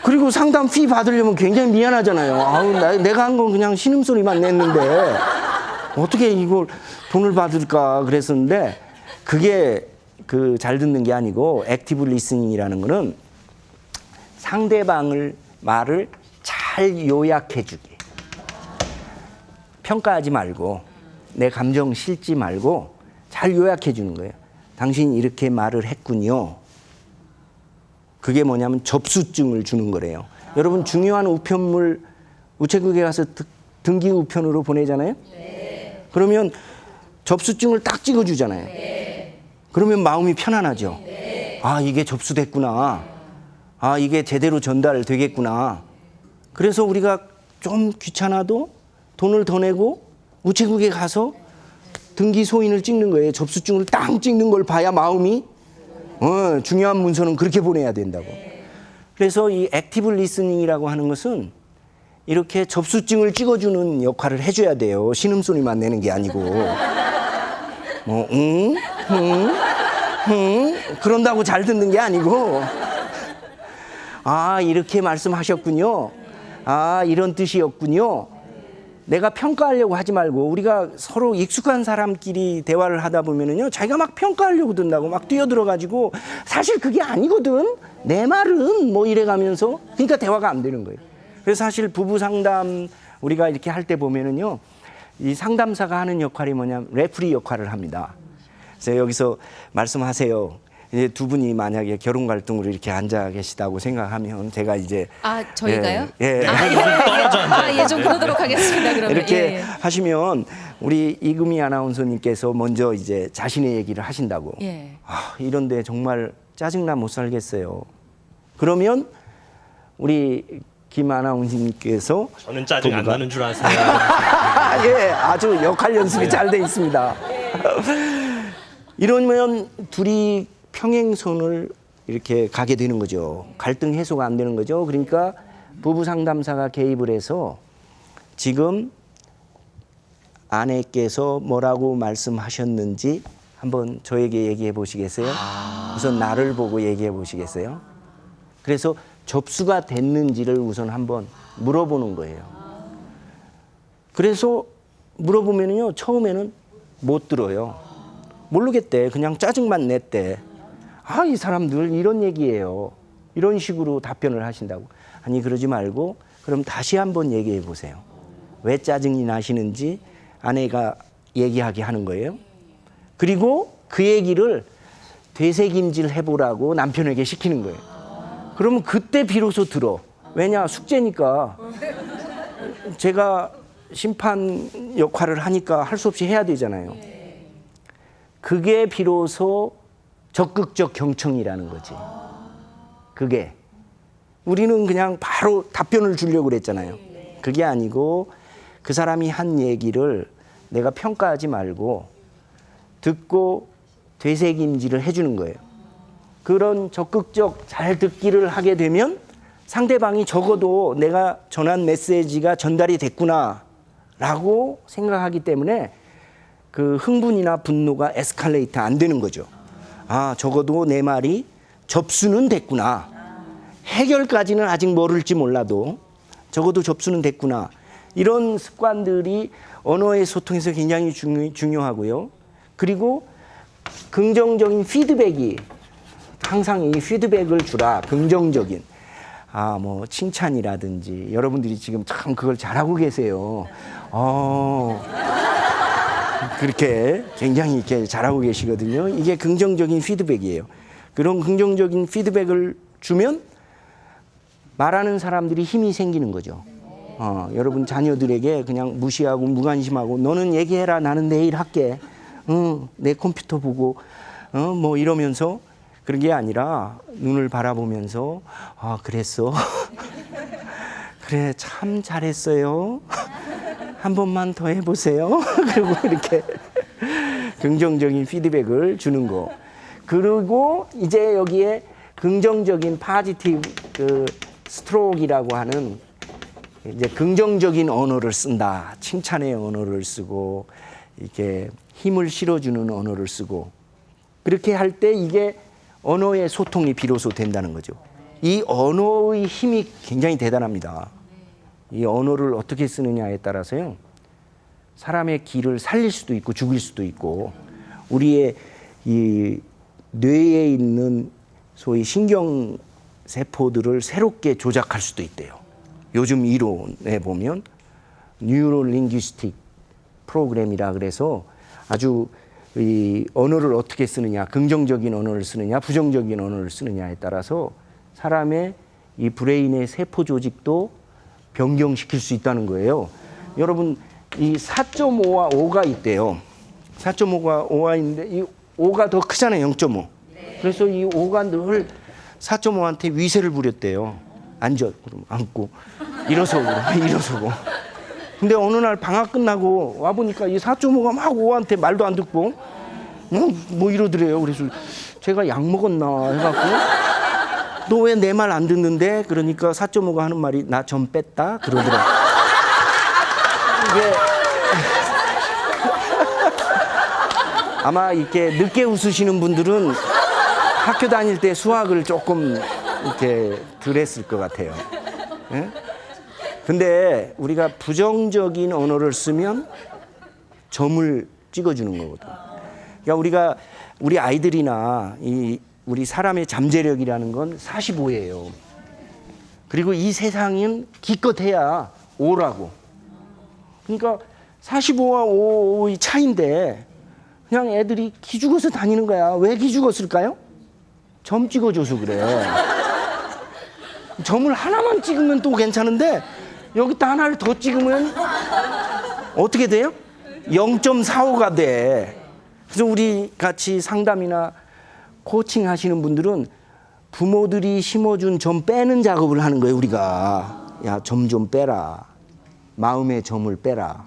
그리고 상담 피 받으려면 굉장히 미안하잖아요. 내가 한 건 그냥 신음소리만 냈는데 어떻게 이걸 돈을 받을까 그랬었는데, 그게 그 잘 듣는 게 아니고 액티브 리스닝이라는 거는 상대방을 말을 잘 요약해 주기. 평가하지 말고 내 감정 실지 말고 잘 요약해 주는 거예요. 당신이 이렇게 말을 했군요. 그게 뭐냐면 접수증을 주는 거래요. 여러분 중요한 우편물 우체국에 가서 등기 우편으로 보내잖아요. 네. 그러면 접수증을 딱 찍어주잖아요. 네. 그러면 마음이 편안하죠. 네. 이게 접수됐구나. 이게 제대로 전달되겠구나. 그래서 우리가 좀 귀찮아도 돈을 더 내고 우체국에 가서 등기 소인을 찍는 거예요. 접수증을 딱 찍는 걸 봐야 마음이 중요한 문서는 그렇게 보내야 된다고. 그래서 이 액티브 리스닝이라고 하는 것은 이렇게 접수증을 찍어주는 역할을 해줘야 돼요. 신음소리만 내는 게 아니고 뭐 그런다고 잘 듣는 게 아니고 이렇게 말씀하셨군요. 이런 뜻이었군요. 내가 평가하려고 하지 말고, 우리가 서로 익숙한 사람끼리 대화를 하다 보면은요, 자기가 막 평가하려고 든다고 막 뛰어들어가지고 사실 그게 아니거든. 내 말은 뭐 이래가면서, 그러니까 대화가 안 되는 거예요. 그래서 사실 부부 상담 우리가 이렇게 할 때 보면은요, 이 상담사가 하는 역할이 뭐냐면 레프리 역할을 합니다. 그래서 여기서 말씀하세요. 이제 두 분이 만약에 결혼 갈등으로 이렇게 앉아 계시다고 생각하면 제가 이제 저희가요? 예. 좀 그러도록 하겠습니다. 그러면 이렇게 하시면 우리 이금희 아나운서님께서 먼저 이제 자신의 얘기를 하신다고. 이런데 정말 짜증나 못 살겠어요. 그러면 우리 김 아나운서님께서 저는 짜증 안 나는 줄 아세요? 예, 아주 역할 연습이 잘 돼 있습니다. 이러면 둘이 평행선을 이렇게 가게 되는 거죠. 갈등 해소가 안 되는 거죠. 그러니까 부부 상담사가 개입을 해서 지금 아내께서 뭐라고 말씀하셨는지 한번 저에게 얘기해 보시겠어요? 우선 나를 보고 얘기해 보시겠어요? 그래서 접수가 됐는지를 우선 한번 물어보는 거예요. 그래서 물어보면요, 처음에는 못 들어요. 모르겠대. 그냥 짜증만 냈대. 이 사람들 이런 얘기예요. 이런 식으로 답변을 하신다고. 아니, 그러지 말고 그럼 다시 한번 얘기해 보세요. 왜 짜증이 나시는지 아내가 얘기하게 하는 거예요. 그리고 그 얘기를 되새김질 해보라고 남편에게 시키는 거예요. 그러면 그때 비로소 들어. 왜냐, 숙제니까. 제가 심판 역할을 하니까 할 수 없이 해야 되잖아요. 그게 비로소 적극적 경청이라는 거지. 그게. 우리는 그냥 바로 답변을 주려고 그랬잖아요. 그게 아니고 그 사람이 한 얘기를 내가 평가하지 말고 듣고 되새김질을 해주는 거예요. 그런 적극적 잘 듣기를 하게 되면 상대방이 적어도 내가 전한 메시지가 전달이 됐구나 라고 생각하기 때문에 그 흥분이나 분노가 에스컬레이트 안 되는 거죠. 적어도 내 말이 접수는 됐구나. 해결까지는 아직 모를지 몰라도 적어도 접수는 됐구나. 이런 습관들이 언어의 소통에서 굉장히 중요하고요. 그리고 긍정적인 피드백이, 항상 이 피드백을 주라. 긍정적인. 뭐 칭찬이라든지. 여러분들이 지금 참 그걸 잘하고 계세요. 그렇게 굉장히 이렇게 잘하고 계시거든요. 이게 긍정적인 피드백이에요. 그런 긍정적인 피드백을 주면 말하는 사람들이 힘이 생기는 거죠. 여러분 자녀들에게 그냥 무시하고 무관심하고 너는 얘기해라 나는 내일 할게. 내 컴퓨터 보고 뭐 이러면서 그런 게 아니라 눈을 바라보면서 그랬어. 그래 참 잘했어요. 한 번만 더 해보세요. 그리고 이렇게 긍정적인 피드백을 주는 거. 그리고 이제 여기에 긍정적인 파지티브 스트로크라고 하는 이제 긍정적인 언어를 쓴다. 칭찬의 언어를 쓰고 이렇게 힘을 실어주는 언어를 쓰고 그렇게 할 때 이게 언어의 소통이 비로소 된다는 거죠. 이 언어의 힘이 굉장히 대단합니다. 이 언어를 어떻게 쓰느냐에 따라서요. 사람의 기를 살릴 수도 있고 죽일 수도 있고 우리의 이 뇌에 있는 소위 신경 세포들을 새롭게 조작할 수도 있대요. 요즘 이론에 보면 뉴로 링귀스틱 프로그램이라 그래서 아주 이 언어를 어떻게 쓰느냐, 긍정적인 언어를 쓰느냐, 부정적인 언어를 쓰느냐에 따라서 사람의 이 브레인의 세포 조직도 변경시킬 수 있다는 거예요. 여러분 이 4.5와 5가 있대요. 4.5가 5가 있는데 이 5가 더 크잖아요. 0.5. 그래서 이 5가 늘 4.5한테 위세를 부렸대요. 앉아, 그럼 앉고 일어서고 일어서고. 근데 어느 날 방학 끝나고 와 보니까 이 4.5가 막 5한테 말도 안 듣고 뭐 이러더래요. 그래서 제가 약 먹었나 해갖고 너 왜 내 말 안 듣는데? 그러니까 4.5가 하는 말이 나 좀 뺐다 그러더라. 이게 아마 이렇게 늦게 웃으시는 분들은 학교 다닐 때 수학을 조금 이렇게 덜 했을 것 같아요. 예? 근데 우리가 부정적인 언어를 쓰면 점을 찍어주는 거거든. 그러니까 우리 아이들이나 우리 사람의 잠재력이라는 건 45예요. 그리고 이 세상은 기껏해야 5라고. 그러니까 45와 5의 차이인데 그냥 애들이 기죽어서 다니는 거야. 왜 기죽었을까요? 점 찍어줘서 그래. 점을 하나만 찍으면 또 괜찮은데 여기다 하나를 더 찍으면 어떻게 돼요? 0.45가 돼. 그래서 우리 같이 상담이나 코칭 하시는 분들은 부모들이 심어준 점 빼는 작업을 하는 거예요. 우리가 야, 점 좀 빼라. 마음의 점을 빼라.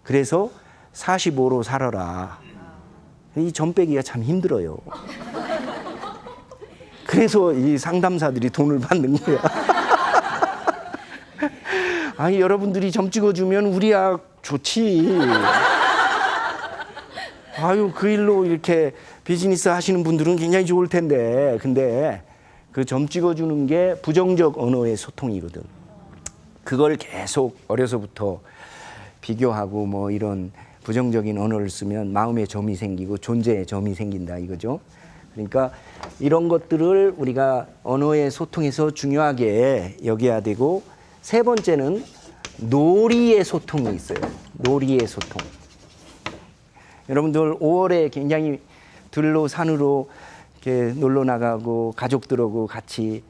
그래서 45로 살아라. 이 점 빼기가 참 힘들어요. 그래서 이 상담사들이 돈을 받는 거야. 아니 여러분들이 점 찍어주면 우리야 좋지. 아유 그 일로 이렇게 비즈니스 하시는 분들은 굉장히 좋을 텐데 근데 그 점 찍어주는 게 부정적 언어의 소통이거든. 그걸 계속 어려서부터 비교하고 뭐 이런 부정적인 언어를 쓰면 마음의 점이 생기고 존재의 점이 생긴다 이거죠. 그러니까 이런 것들을 우리가 언어의 소통에서 중요하게 여겨야 되고 세 번째는 놀이의 소통이 있어요. 놀이의 소통. 여러분들 5월에 굉장히 들로 산으로 이렇게 놀러 나가고 가족들하고 같이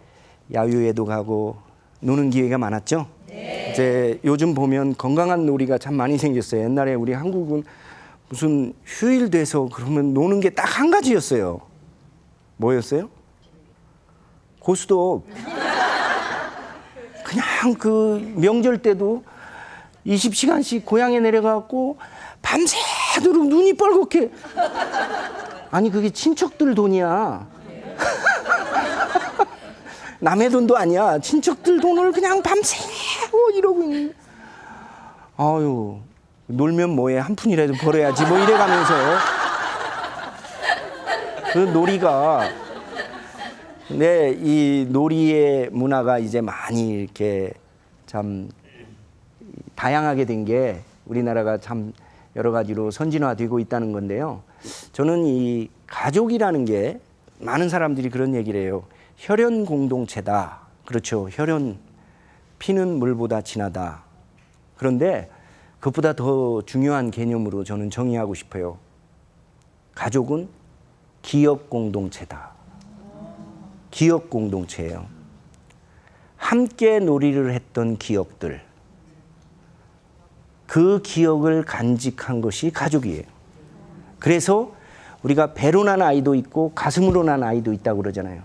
야유회도 가고 노는 기회가 많았죠. 네. 이제 요즘 보면 건강한 놀이가 참 많이 생겼어요. 옛날에 우리 한국은 무슨 휴일 돼서 그러면 노는 게 딱 한 가지였어요. 뭐였어요? 고스톱. 그냥 그 명절 때도 20시간씩 고향에 내려가고 밤새도록 눈이 뻘겋게. 아니 그게 친척들 돈이야. 남의 돈도 아니야. 친척들 돈을 그냥 밤새고 이러고 있는. 아유 놀면 뭐해 한 푼이라도 벌어야지 뭐 이래가면서 그 놀이가 이 놀이의 문화가 이제 많이 이렇게 참 다양하게 된 게 우리나라가 참 여러 가지로 선진화되고 있다는 건데요. 저는 이 가족이라는 게 많은 사람들이 그런 얘기를 해요. 혈연 공동체다. 그렇죠. 혈연 피는 물보다 진하다. 그런데 그것보다 더 중요한 개념으로 저는 정의하고 싶어요. 가족은 기업 공동체다. 기업 공동체예요. 함께 놀이를 했던 기억들, 그 기억을 간직한 것이 가족이에요. 그래서 우리가 배로 난 아이도 있고 가슴으로 난 아이도 있다고 그러잖아요.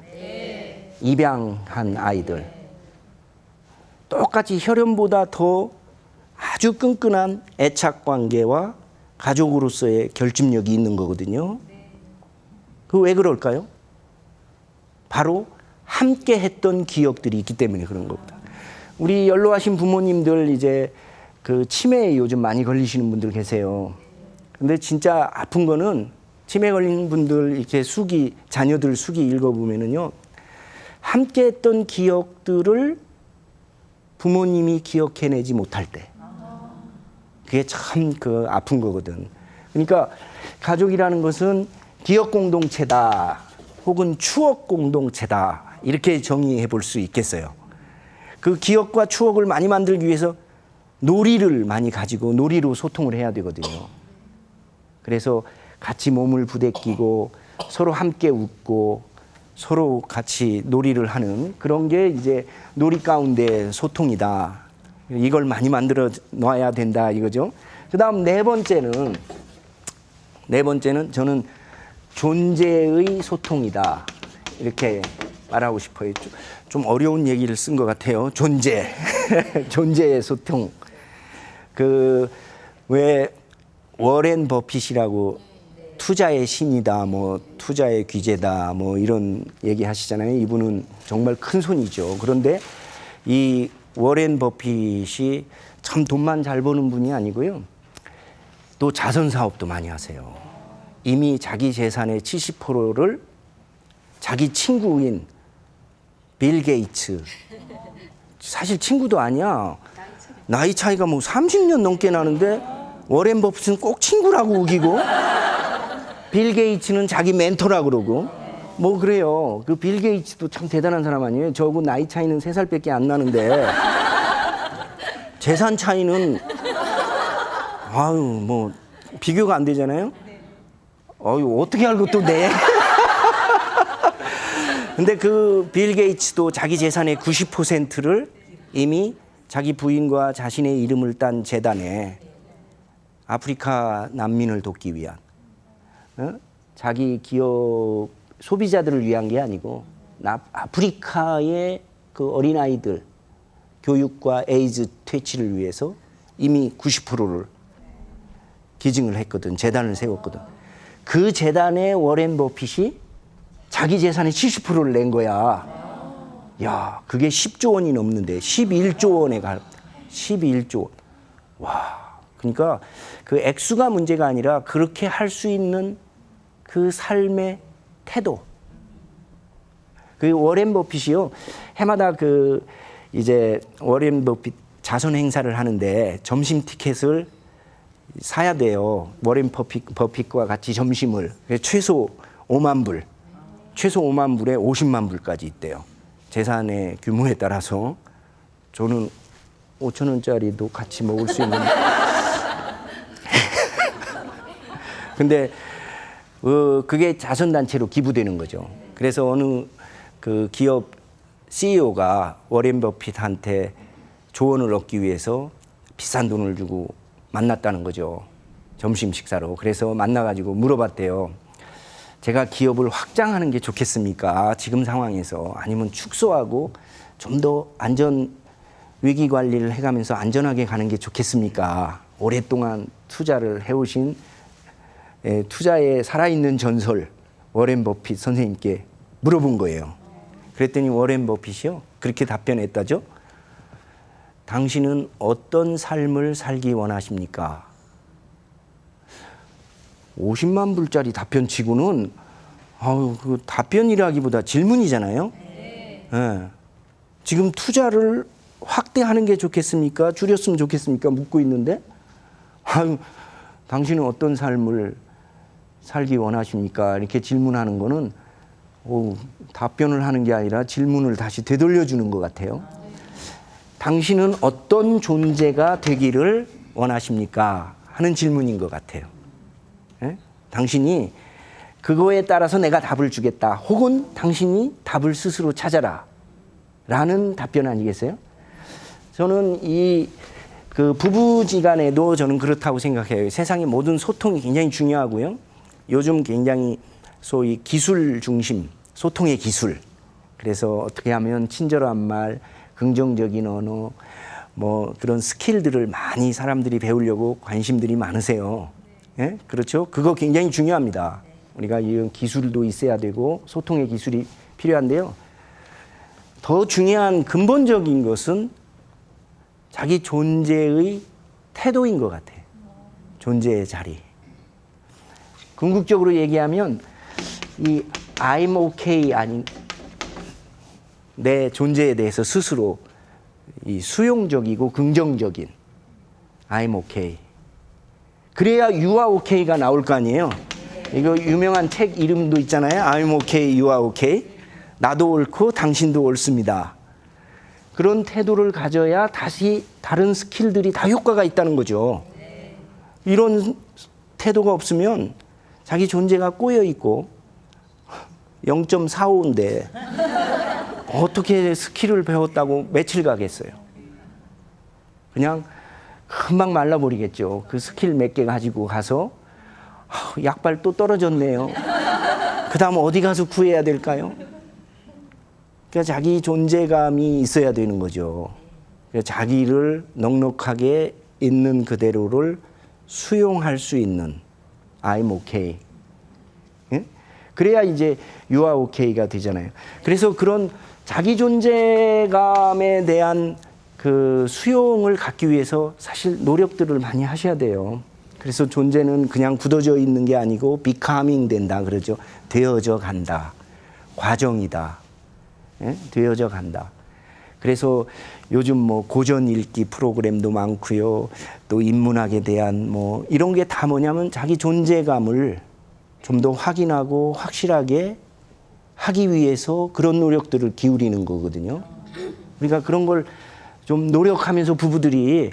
입양한 아이들. 똑같이 혈연보다 더 아주 끈끈한 애착관계와 가족으로서의 결집력이 있는 거거든요. 그 왜 그럴까요? 바로 함께 했던 기억들이 있기 때문에 그런 겁니다. 우리 연로하신 부모님들 이제 그 치매에 요즘 많이 걸리시는 분들 계세요. 근데 진짜 아픈 거는 치매 걸린 분들 이렇게 자녀들 수기 읽어보면은요, 함께 했던 기억들을 부모님이 기억해내지 못할 때, 그게 참 그 아픈 거거든. 그러니까 가족이라는 것은 기억 공동체다, 혹은 추억 공동체다, 이렇게 정의해 볼 수 있겠어요. 그 기억과 추억을 많이 만들기 위해서 놀이를 많이 가지고 놀이로 소통을 해야 되거든요. 그래서 같이 몸을 부대끼고 서로 함께 웃고 서로 같이 놀이를 하는 그런 게 이제 놀이 가운데 소통이다. 이걸 많이 만들어 놔야 된다 이거죠. 그다음 네 번째는 저는 존재의 소통이다. 이렇게 말하고 싶어요. 좀 어려운 얘기를 쓴 것 같아요. 존재. 존재의 소통. 왜 워렌 버핏이라고 투자의 신이다, 뭐 투자의 귀재다, 뭐 이런 얘기 하시잖아요. 이분은 정말 큰 손이죠. 그런데 이 워렌 버핏이 참 돈만 잘 버는 분이 아니고요. 또 자선 사업도 많이 하세요. 이미 자기 재산의 70%를 자기 친구인 빌 게이츠, 사실 친구도 아니야. 나이 차이가 뭐 30년 넘게 나는데 워렌 버핏은 꼭 친구라고 우기고 빌 게이츠는 자기 멘토라고 그러고 뭐 그래요. 그 빌 게이츠도 참 대단한 사람 아니에요? 저하고 나이 차이는 3살밖에 안 나는데 재산 차이는 뭐 비교가 안 되잖아요. 어떻게 알고 또 내? 근데 그 빌 게이츠도 자기 재산의 90%를 이미 자기 부인과 자신의 이름을 딴 재단에 아프리카 난민을 돕기 위한, 자기 기업 소비자들을 위한 게 아니고 아프리카의 그 어린아이들 교육과 에이즈 퇴치를 위해서 이미 90%를 기증을 했거든. 재단을 세웠거든. 그 재단에 워렌 버핏이 자기 재산의 70%를 낸 거야. 야, 그게 10조 원이 넘는데 11조 원에 11조 원. 와. 그러니까 그 액수가 문제가 아니라 그렇게 할 수 있는 그 삶의 태도. 그 워렌 버핏이요. 해마다 이제 워렌 버핏 자선 행사를 하는데 점심 티켓을 사야 돼요. 워렌 버핏과 같이 점심을. 최소 5만 불. 최소 5만 불에 50만 불까지 있대요. 재산의 규모에 따라서. 저는 5천 원짜리도 같이 먹을 수 있는. 근데 그게 자선단체로 기부되는 거죠. 그래서 어느 그 기업 CEO가 워렌 버핏한테 조언을 얻기 위해서 비싼 돈을 주고 만났다는 거죠. 점심 식사로. 그래서 만나가지고 물어봤대요. 제가 기업을 확장하는 게 좋겠습니까? 지금 상황에서. 아니면 축소하고 좀 더 위기 관리를 해가면서 안전하게 가는 게 좋겠습니까? 오랫동안 투자를 해오신 투자의 살아있는 전설 워렌 버핏 선생님께 물어본 거예요. 그랬더니 워렌 버핏이요. 그렇게 답변했다죠. 당신은 어떤 삶을 살기 원하십니까? 50만 불짜리 답변치고는 그 답변이라기보다 질문이잖아요. 네. 지금 투자를 확대하는 게 좋겠습니까? 줄였으면 좋겠습니까? 묻고 있는데 당신은 어떤 삶을 살기 원하십니까? 이렇게 질문하는 거는 답변을 하는 게 아니라 질문을 다시 되돌려주는 것 같아요. 당신은 어떤 존재가 되기를 원하십니까? 하는 질문인 것 같아요. 예? 당신이 그거에 따라서 내가 답을 주겠다. 혹은 당신이 답을 스스로 찾아라. 라는 답변 아니겠어요? 저는 그 부부지간에도 저는 그렇다고 생각해요. 세상의 모든 소통이 굉장히 중요하고요. 요즘 굉장히 소위 기술 중심, 소통의 기술. 그래서 어떻게 하면 친절한 말, 긍정적인 언어, 뭐 그런 스킬들을 많이 사람들이 배우려고 관심들이 많으세요. 예? 그렇죠? 그거 굉장히 중요합니다. 우리가 이런 기술도 있어야 되고 소통의 기술이 필요한데요. 더 중요한 근본적인 것은 자기 존재의 태도인 것 같아요. 존재의 자리. 궁극적으로 얘기하면 이 I'm okay 아닌 내 존재에 대해서 스스로 이 수용적이고 긍정적인 I'm okay. 그래야 You are okay가 나올 거 아니에요. 이거 유명한 책 이름도 있잖아요. I'm okay, You are okay. 나도 옳고 당신도 옳습니다. 그런 태도를 가져야 다시 다른 스킬들이 다 효과가 있다는 거죠. 이런 태도가 없으면 자기 존재가 꼬여 있고 0.45인데 어떻게 스킬을 배웠다고 며칠 가겠어요. 그냥 금방 말라버리겠죠. 그 스킬 몇 개 가지고 가서 약발 또 떨어졌네요. 그 다음 어디 가서 구해야 될까요? 그러니까 자기 존재감이 있어야 되는 거죠. 그러니까 자기를 넉넉하게 있는 그대로를 수용할 수 있는 I'm okay. 예? 그래야 이제 You are okay가 되잖아요. 그래서 그런 자기 존재감에 대한 그 수용을 갖기 위해서 사실 노력들을 많이 하셔야 돼요. 그래서 존재는 그냥 굳어져 있는 게 아니고 becoming 된다 그러죠. 되어져 간다. 과정이다. 예? 되어져 간다. 그래서 요즘 뭐 고전 읽기 프로그램도 많고요. 또 인문학에 대한 뭐 이런 게 다 뭐냐면 자기 존재감을 좀 더 확인하고 확실하게 하기 위해서 그런 노력들을 기울이는 거거든요. 우리가 그런 걸 좀 노력하면서 부부들이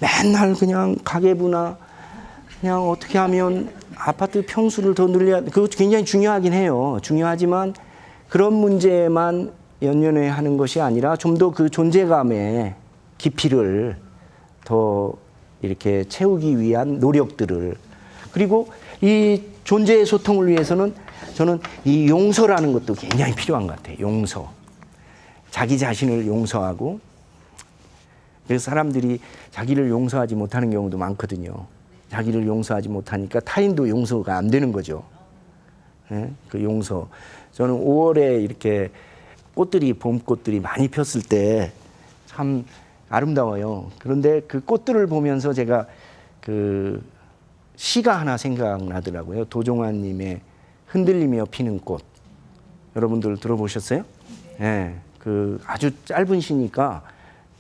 맨날 그냥 가계부나 그냥 어떻게 하면 아파트 평수를 더 늘려야, 그것도 굉장히 중요하긴 해요. 중요하지만 그런 문제만 연연해 하는 것이 아니라 좀 더 그 존재감의 깊이를 더 이렇게 채우기 위한 노력들을, 그리고 이 존재의 소통을 위해서는 저는 이 용서라는 것도 굉장히 필요한 것 같아요. 용서. 자기 자신을 용서하고, 그래서 사람들이 자기를 용서하지 못하는 경우도 많거든요. 자기를 용서하지 못하니까 타인도 용서가 안 되는 거죠. 예? 그 용서. 저는 5월에 이렇게 꽃들이, 봄꽃들이 많이 폈을 때 참 아름다워요. 그런데 그 꽃들을 보면서 제가 그 시가 하나 생각나더라고요. 도종환님의 흔들리며 피는 꽃. 여러분들 들어보셨어요? 예. 그 아주 짧은 시니까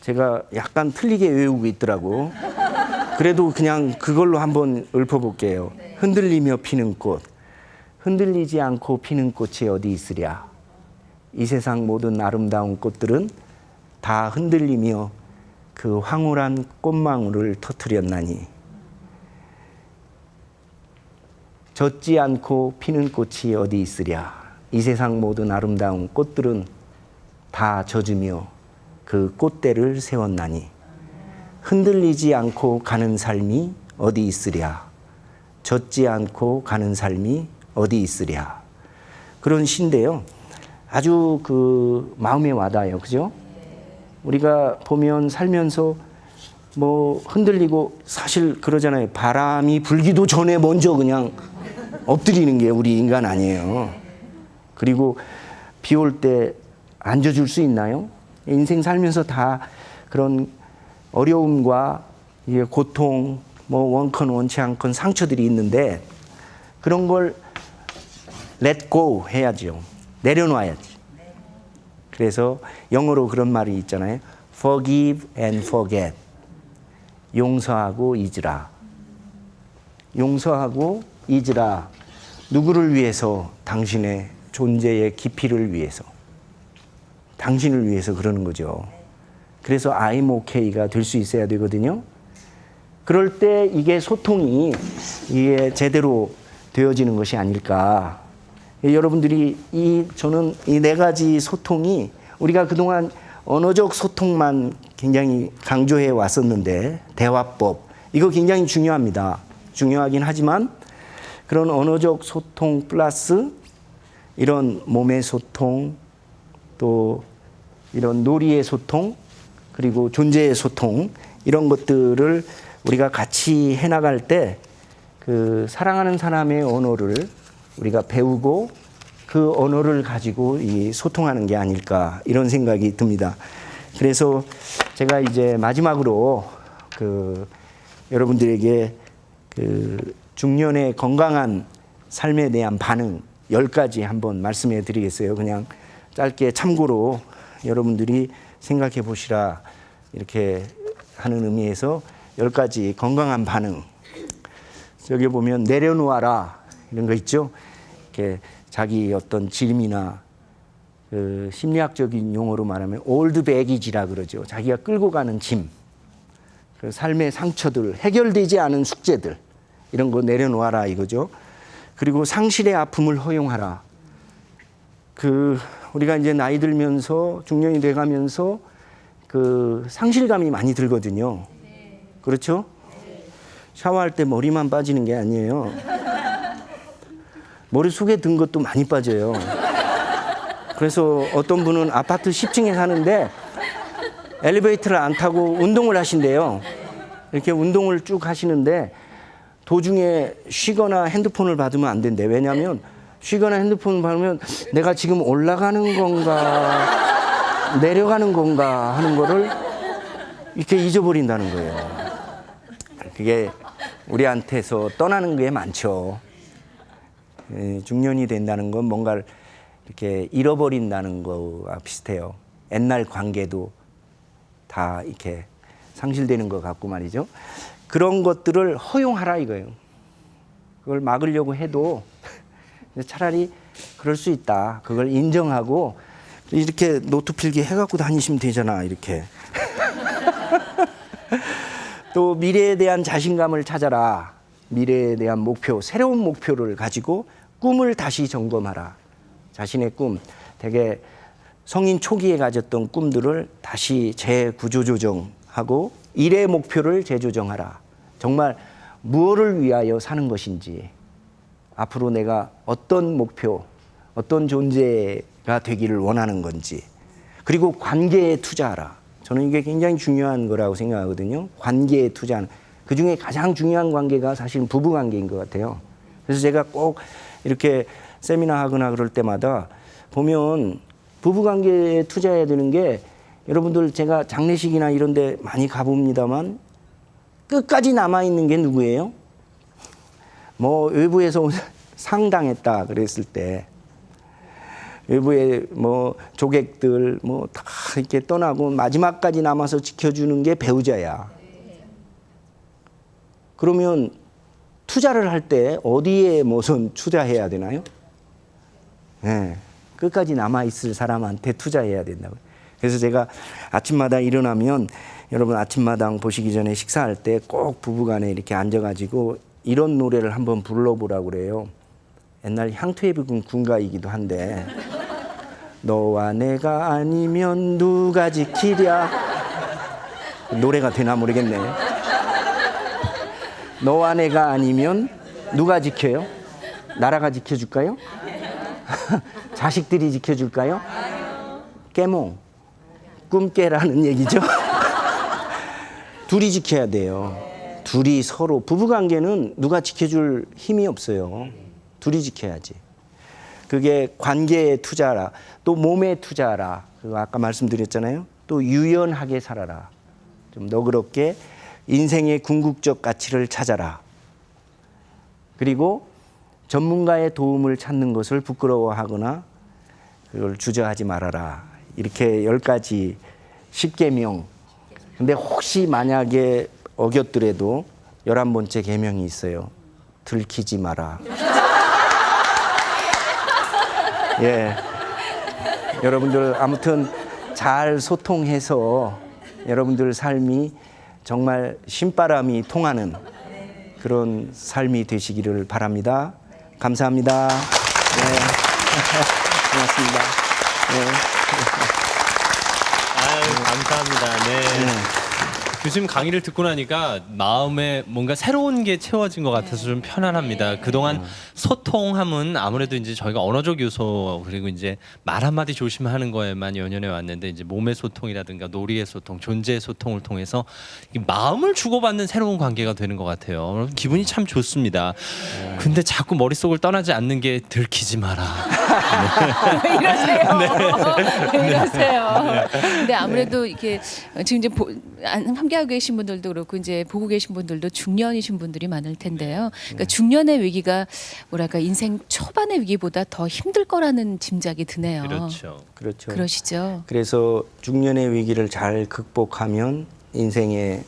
제가 약간 틀리게 외우고 있더라고. 그래도 그냥 그걸로 한번 읊어볼게요. 흔들리며 피는 꽃. 흔들리지 않고 피는 꽃이 어디 있으랴. 이 세상 모든 아름다운 꽃들은 다 흔들리며 그 황홀한 꽃망울을 터뜨렸나니. 젖지 않고 피는 꽃이 어디 있으랴. 이 세상 모든 아름다운 꽃들은 다 젖으며 그 꽃대를 세웠나니. 흔들리지 않고 가는 삶이 어디 있으랴. 젖지 않고 가는 삶이 어디 있으랴. 그런 시인데요. 아주 그 마음에 와닿아요. 그죠? 우리가 보면 살면서 뭐 흔들리고, 사실 그러잖아요. 바람이 불기도 전에 먼저 그냥 엎드리는 게 우리 인간 아니에요. 그리고 비 올 때 앉아줄 수 있나요? 인생 살면서 다 그런 어려움과 이게 고통, 뭐 원컨 원치 않건 상처들이 있는데 그런 걸 let go 해야죠. 내려놔야지. 그래서 영어로 그런 말이 있잖아요. Forgive and forget. 용서하고 잊으라. 용서하고 잊으라. 누구를 위해서? 당신의 존재의 깊이를 위해서. 당신을 위해서 그러는 거죠. 그래서 I'm okay가 될 수 있어야 되거든요. 그럴 때 이게 소통이 이게 제대로 되어지는 것이 아닐까. 여러분들이 저는 이 네 가지 소통이 우리가 그동안 언어적 소통만 굉장히 강조해 왔었는데 대화법 이거 굉장히 중요합니다. 중요하긴 하지만 그런 언어적 소통 플러스 이런 몸의 소통 또 이런 놀이의 소통 그리고 존재의 소통 이런 것들을 우리가 같이 해나갈 때 그 사랑하는 사람의 언어를 우리가 배우고 그 언어를 가지고 이 소통하는 게 아닐까 이런 생각이 듭니다. 그래서 제가 이제 마지막으로 그 여러분들에게 그 중년의 건강한 삶에 대한 반응 10가지 한번 말씀해 드리겠어요. 그냥 짧게 참고로 여러분들이 생각해 보시라 이렇게 하는 의미에서 10가지 건강한 반응. 여기 보면 내려놓아라 이런 거 있죠. 이렇게 자기 어떤 짐이나 그 심리학적인 용어로 말하면 올드 배기지라 그러죠. 자기가 끌고 가는 짐, 그 삶의 상처들, 해결되지 않은 숙제들 이런 거 내려놓아라 이거죠. 그리고 상실의 아픔을 허용하라. 그 우리가 이제 나이 들면서 중년이 돼가면서 그 상실감이 많이 들거든요. 그렇죠? 샤워할 때 머리만 빠지는 게 아니에요. 머릿속에 든 것도 많이 빠져요. 그래서 어떤 분은 아파트 10층에 사는데 엘리베이터를 안 타고 운동을 하신대요. 이렇게 운동을 쭉 하시는데 도중에 쉬거나 핸드폰을 받으면 안 된대. 왜냐하면 쉬거나 핸드폰을 받으면 내가 지금 올라가는 건가 내려가는 건가 하는 거를 이렇게 잊어버린다는 거예요. 그게 우리한테서 떠나는 게 많죠. 중년이 된다는 건 뭔가를 이렇게 잃어버린다는 거와 비슷해요. 옛날 관계도 다 이렇게 상실되는 것 같고 말이죠. 그런 것들을 허용하라 이거예요. 그걸 막으려고 해도 차라리 그럴 수 있다. 그걸 인정하고 이렇게 노트 필기 해갖고 다니시면 되잖아. 이렇게. 또 미래에 대한 자신감을 찾아라. 미래에 대한 목표, 새로운 목표를 가지고 꿈을 다시 점검하라. 자신의 꿈, 되게 성인 초기에 가졌던 꿈들을 다시 재구조조정하고 일의 목표를 재조정하라. 정말 무엇을 위하여 사는 것인지, 앞으로 내가 어떤 목표, 어떤 존재가 되기를 원하는 건지, 그리고 관계에 투자하라. 저는 이게 굉장히 중요한 거라고 생각하거든요. 관계에 투자하는. 그중에 가장 중요한 관계가 사실은 부부 관계인 것 같아요. 그래서 제가 꼭 이렇게 세미나 하거나 그럴 때마다 보면 부부 관계에 투자해야 되는 게 여러분들 제가 장례식이나 이런 데 많이 가봅니다만 끝까지 남아있는 게 누구예요? 뭐 외부에서 상당했다 그랬을 때 외부의 뭐 조객들 뭐 다 이렇게 떠나고 마지막까지 남아서 지켜주는 게 배우자야. 그러면 투자를 할 때 어디에 무슨 투자해야 되나요? 네, 끝까지 남아있을 사람한테 투자해야 된다고. 그래서 제가 아침마다 일어나면 여러분 아침마당 보시기 전에 식사할 때 꼭 부부간에 이렇게 앉아가지고 이런 노래를 한번 불러보라고 그래요. 옛날 향토에 부른 군가이기도 한데 너와 내가 아니면 누가 지키랴. 노래가 되나 모르겠네. 너와 내가 아니면 누가 지켜요? 나라가 지켜줄까요? 자식들이 지켜줄까요? 깨몽, 꿈 깨라는 얘기죠. 둘이 지켜야 돼요. 둘이 서로. 부부관계는 누가 지켜줄 힘이 없어요. 둘이 지켜야지. 그게 관계에 투자하라. 또 몸에 투자하라. 그거 아까 말씀드렸잖아요. 또 유연하게 살아라. 좀 너그럽게 인생의 궁극적 가치를 찾아라. 그리고 전문가의 도움을 찾는 것을 부끄러워하거나 그걸 주저하지 말아라. 이렇게 10가지 10계명. 근데 혹시 만약에 어겼더라도 11번째 계명이 있어요. 들키지 마라. 예. 여러분들 아무튼 잘 소통해서 여러분들 삶이 정말 신바람이 통하는 그런 삶이 되시기를 바랍니다. 감사합니다. 네. 고맙습니다. 네. 아유, 교수님 강의를 듣고 나니까 마음에 뭔가 새로운 게 채워진 것 같아서 좀 편안합니다. 그동안 소통함은 아무래도 이제 저희가 언어적 요소 그리고 이제 말 한마디 조심하는 거에만 연연해 왔는데 이제 몸의 소통이라든가 놀이의 소통, 존재의 소통을 통해서 이 마음을 주고받는 새로운 관계가 되는 것 같아요. 기분이 참 좋습니다. 근데 자꾸 머릿속을 떠나지 않는 게 들키지 마라. 왜 이러세요? 왜 이러세요? 근데 아무래도 이게 지금 이제 함께하고 계신 분들도 그렇고 이제 보고 계신 분들도 중년이신 분들이 많을 텐데요. 그러니까 중년의 위기가 뭐랄까 인생 초반의 위기보다 더 힘들 거라는 짐작이 드네요. 그렇죠. 그렇죠. 그러시죠. 그래서 중년의 위기를 잘 극복하면 인생의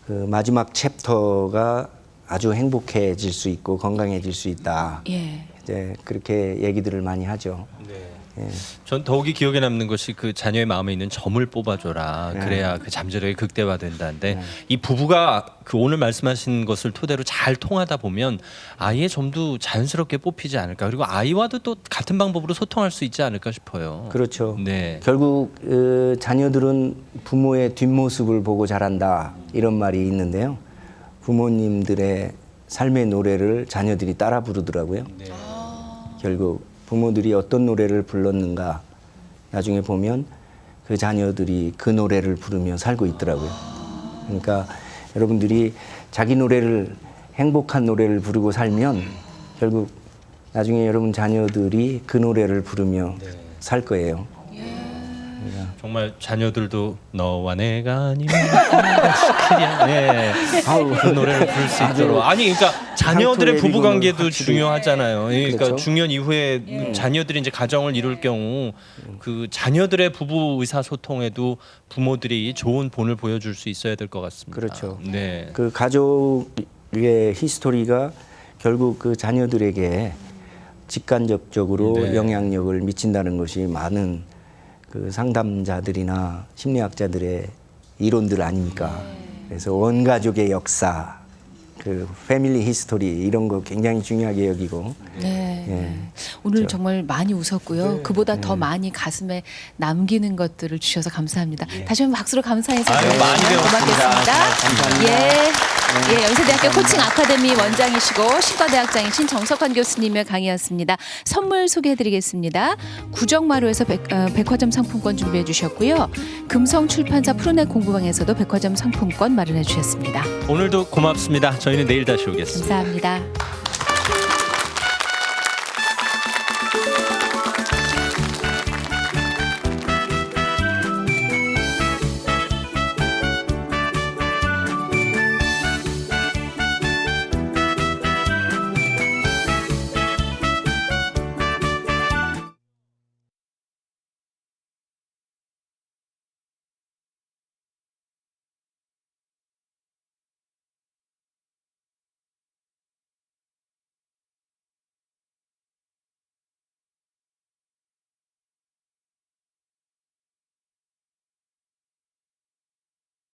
그 마지막 챕터가 아주 행복해질 수 있고 건강해질 수 있다. 예. 이제 그렇게 얘기들을 많이 하죠. 네. 예. 전 더욱이 기억에 남는 것이 그 자녀의 마음에 있는 점을 뽑아줘라. 그래야 그 잠재력이 극대화된다는데 이 부부가 그 오늘 말씀하신 것을 토대로 잘 통하다 보면 아이의 점도 자연스럽게 뽑히지 않을까. 그리고 아이와도 또 같은 방법으로 소통할 수 있지 않을까 싶어요. 그렇죠. 네. 결국 자녀들은 부모의 뒷모습을 보고 자란다 이런 말이 있는데요. 부모님들의 삶의 노래를 자녀들이 따라 부르더라고요. 네. 결국 부모들이 어떤 노래를 불렀는가 나중에 보면 그 자녀들이 그 노래를 부르며 살고 있더라고요. 그러니까 여러분들이 자기 노래를 행복한 노래를 부르고 살면 결국 나중에 여러분 자녀들이 그 노래를 부르며 살 거예요. 정말 자녀들도 너와 내가 아니면 시크리야. 네. 그 노래를 부를 수 있도록. 아니 그러니까 자녀들의 부부 관계도 중요하잖아요. 그러니까 그렇죠. 중년 이후에 자녀들이 이제 가정을 이룰 경우 그 자녀들의 부부 의사 소통에도 부모들이 좋은 본을 보여줄 수 있어야 될 것 같습니다. 그렇죠. 네. 그 가족의 히스토리가 결국 그 자녀들에게 직간접적으로 네. 영향력을 미친다는 것이 많은 그 상담자들이나 심리학자들의 이론들 아닙니까? 그래서 원가족의 역사, 그 패밀리 히스토리 이런 거 굉장히 중요하게 여기고 네. 예. 오늘 정말 많이 웃었고요. 그보다 더 많이 가슴에 남기는 것들을 주셔서 감사합니다. 다시 한번 박수로 감사해서 아유, 많이 배웠습니다. 고맙겠습니다. 예, 연세대학교 코칭 아카데미 원장이시고 신과대학장이신 정석환 교수님의 강의였습니다. 선물 소개해드리겠습니다. 구정마루에서 백화점 상품권 준비해 주셨고요. 금성출판사 푸른의 공부방에서도 백화점 상품권 마련해 주셨습니다. 오늘도 고맙습니다. 저희는 내일 다시 오겠습니다. 감사합니다.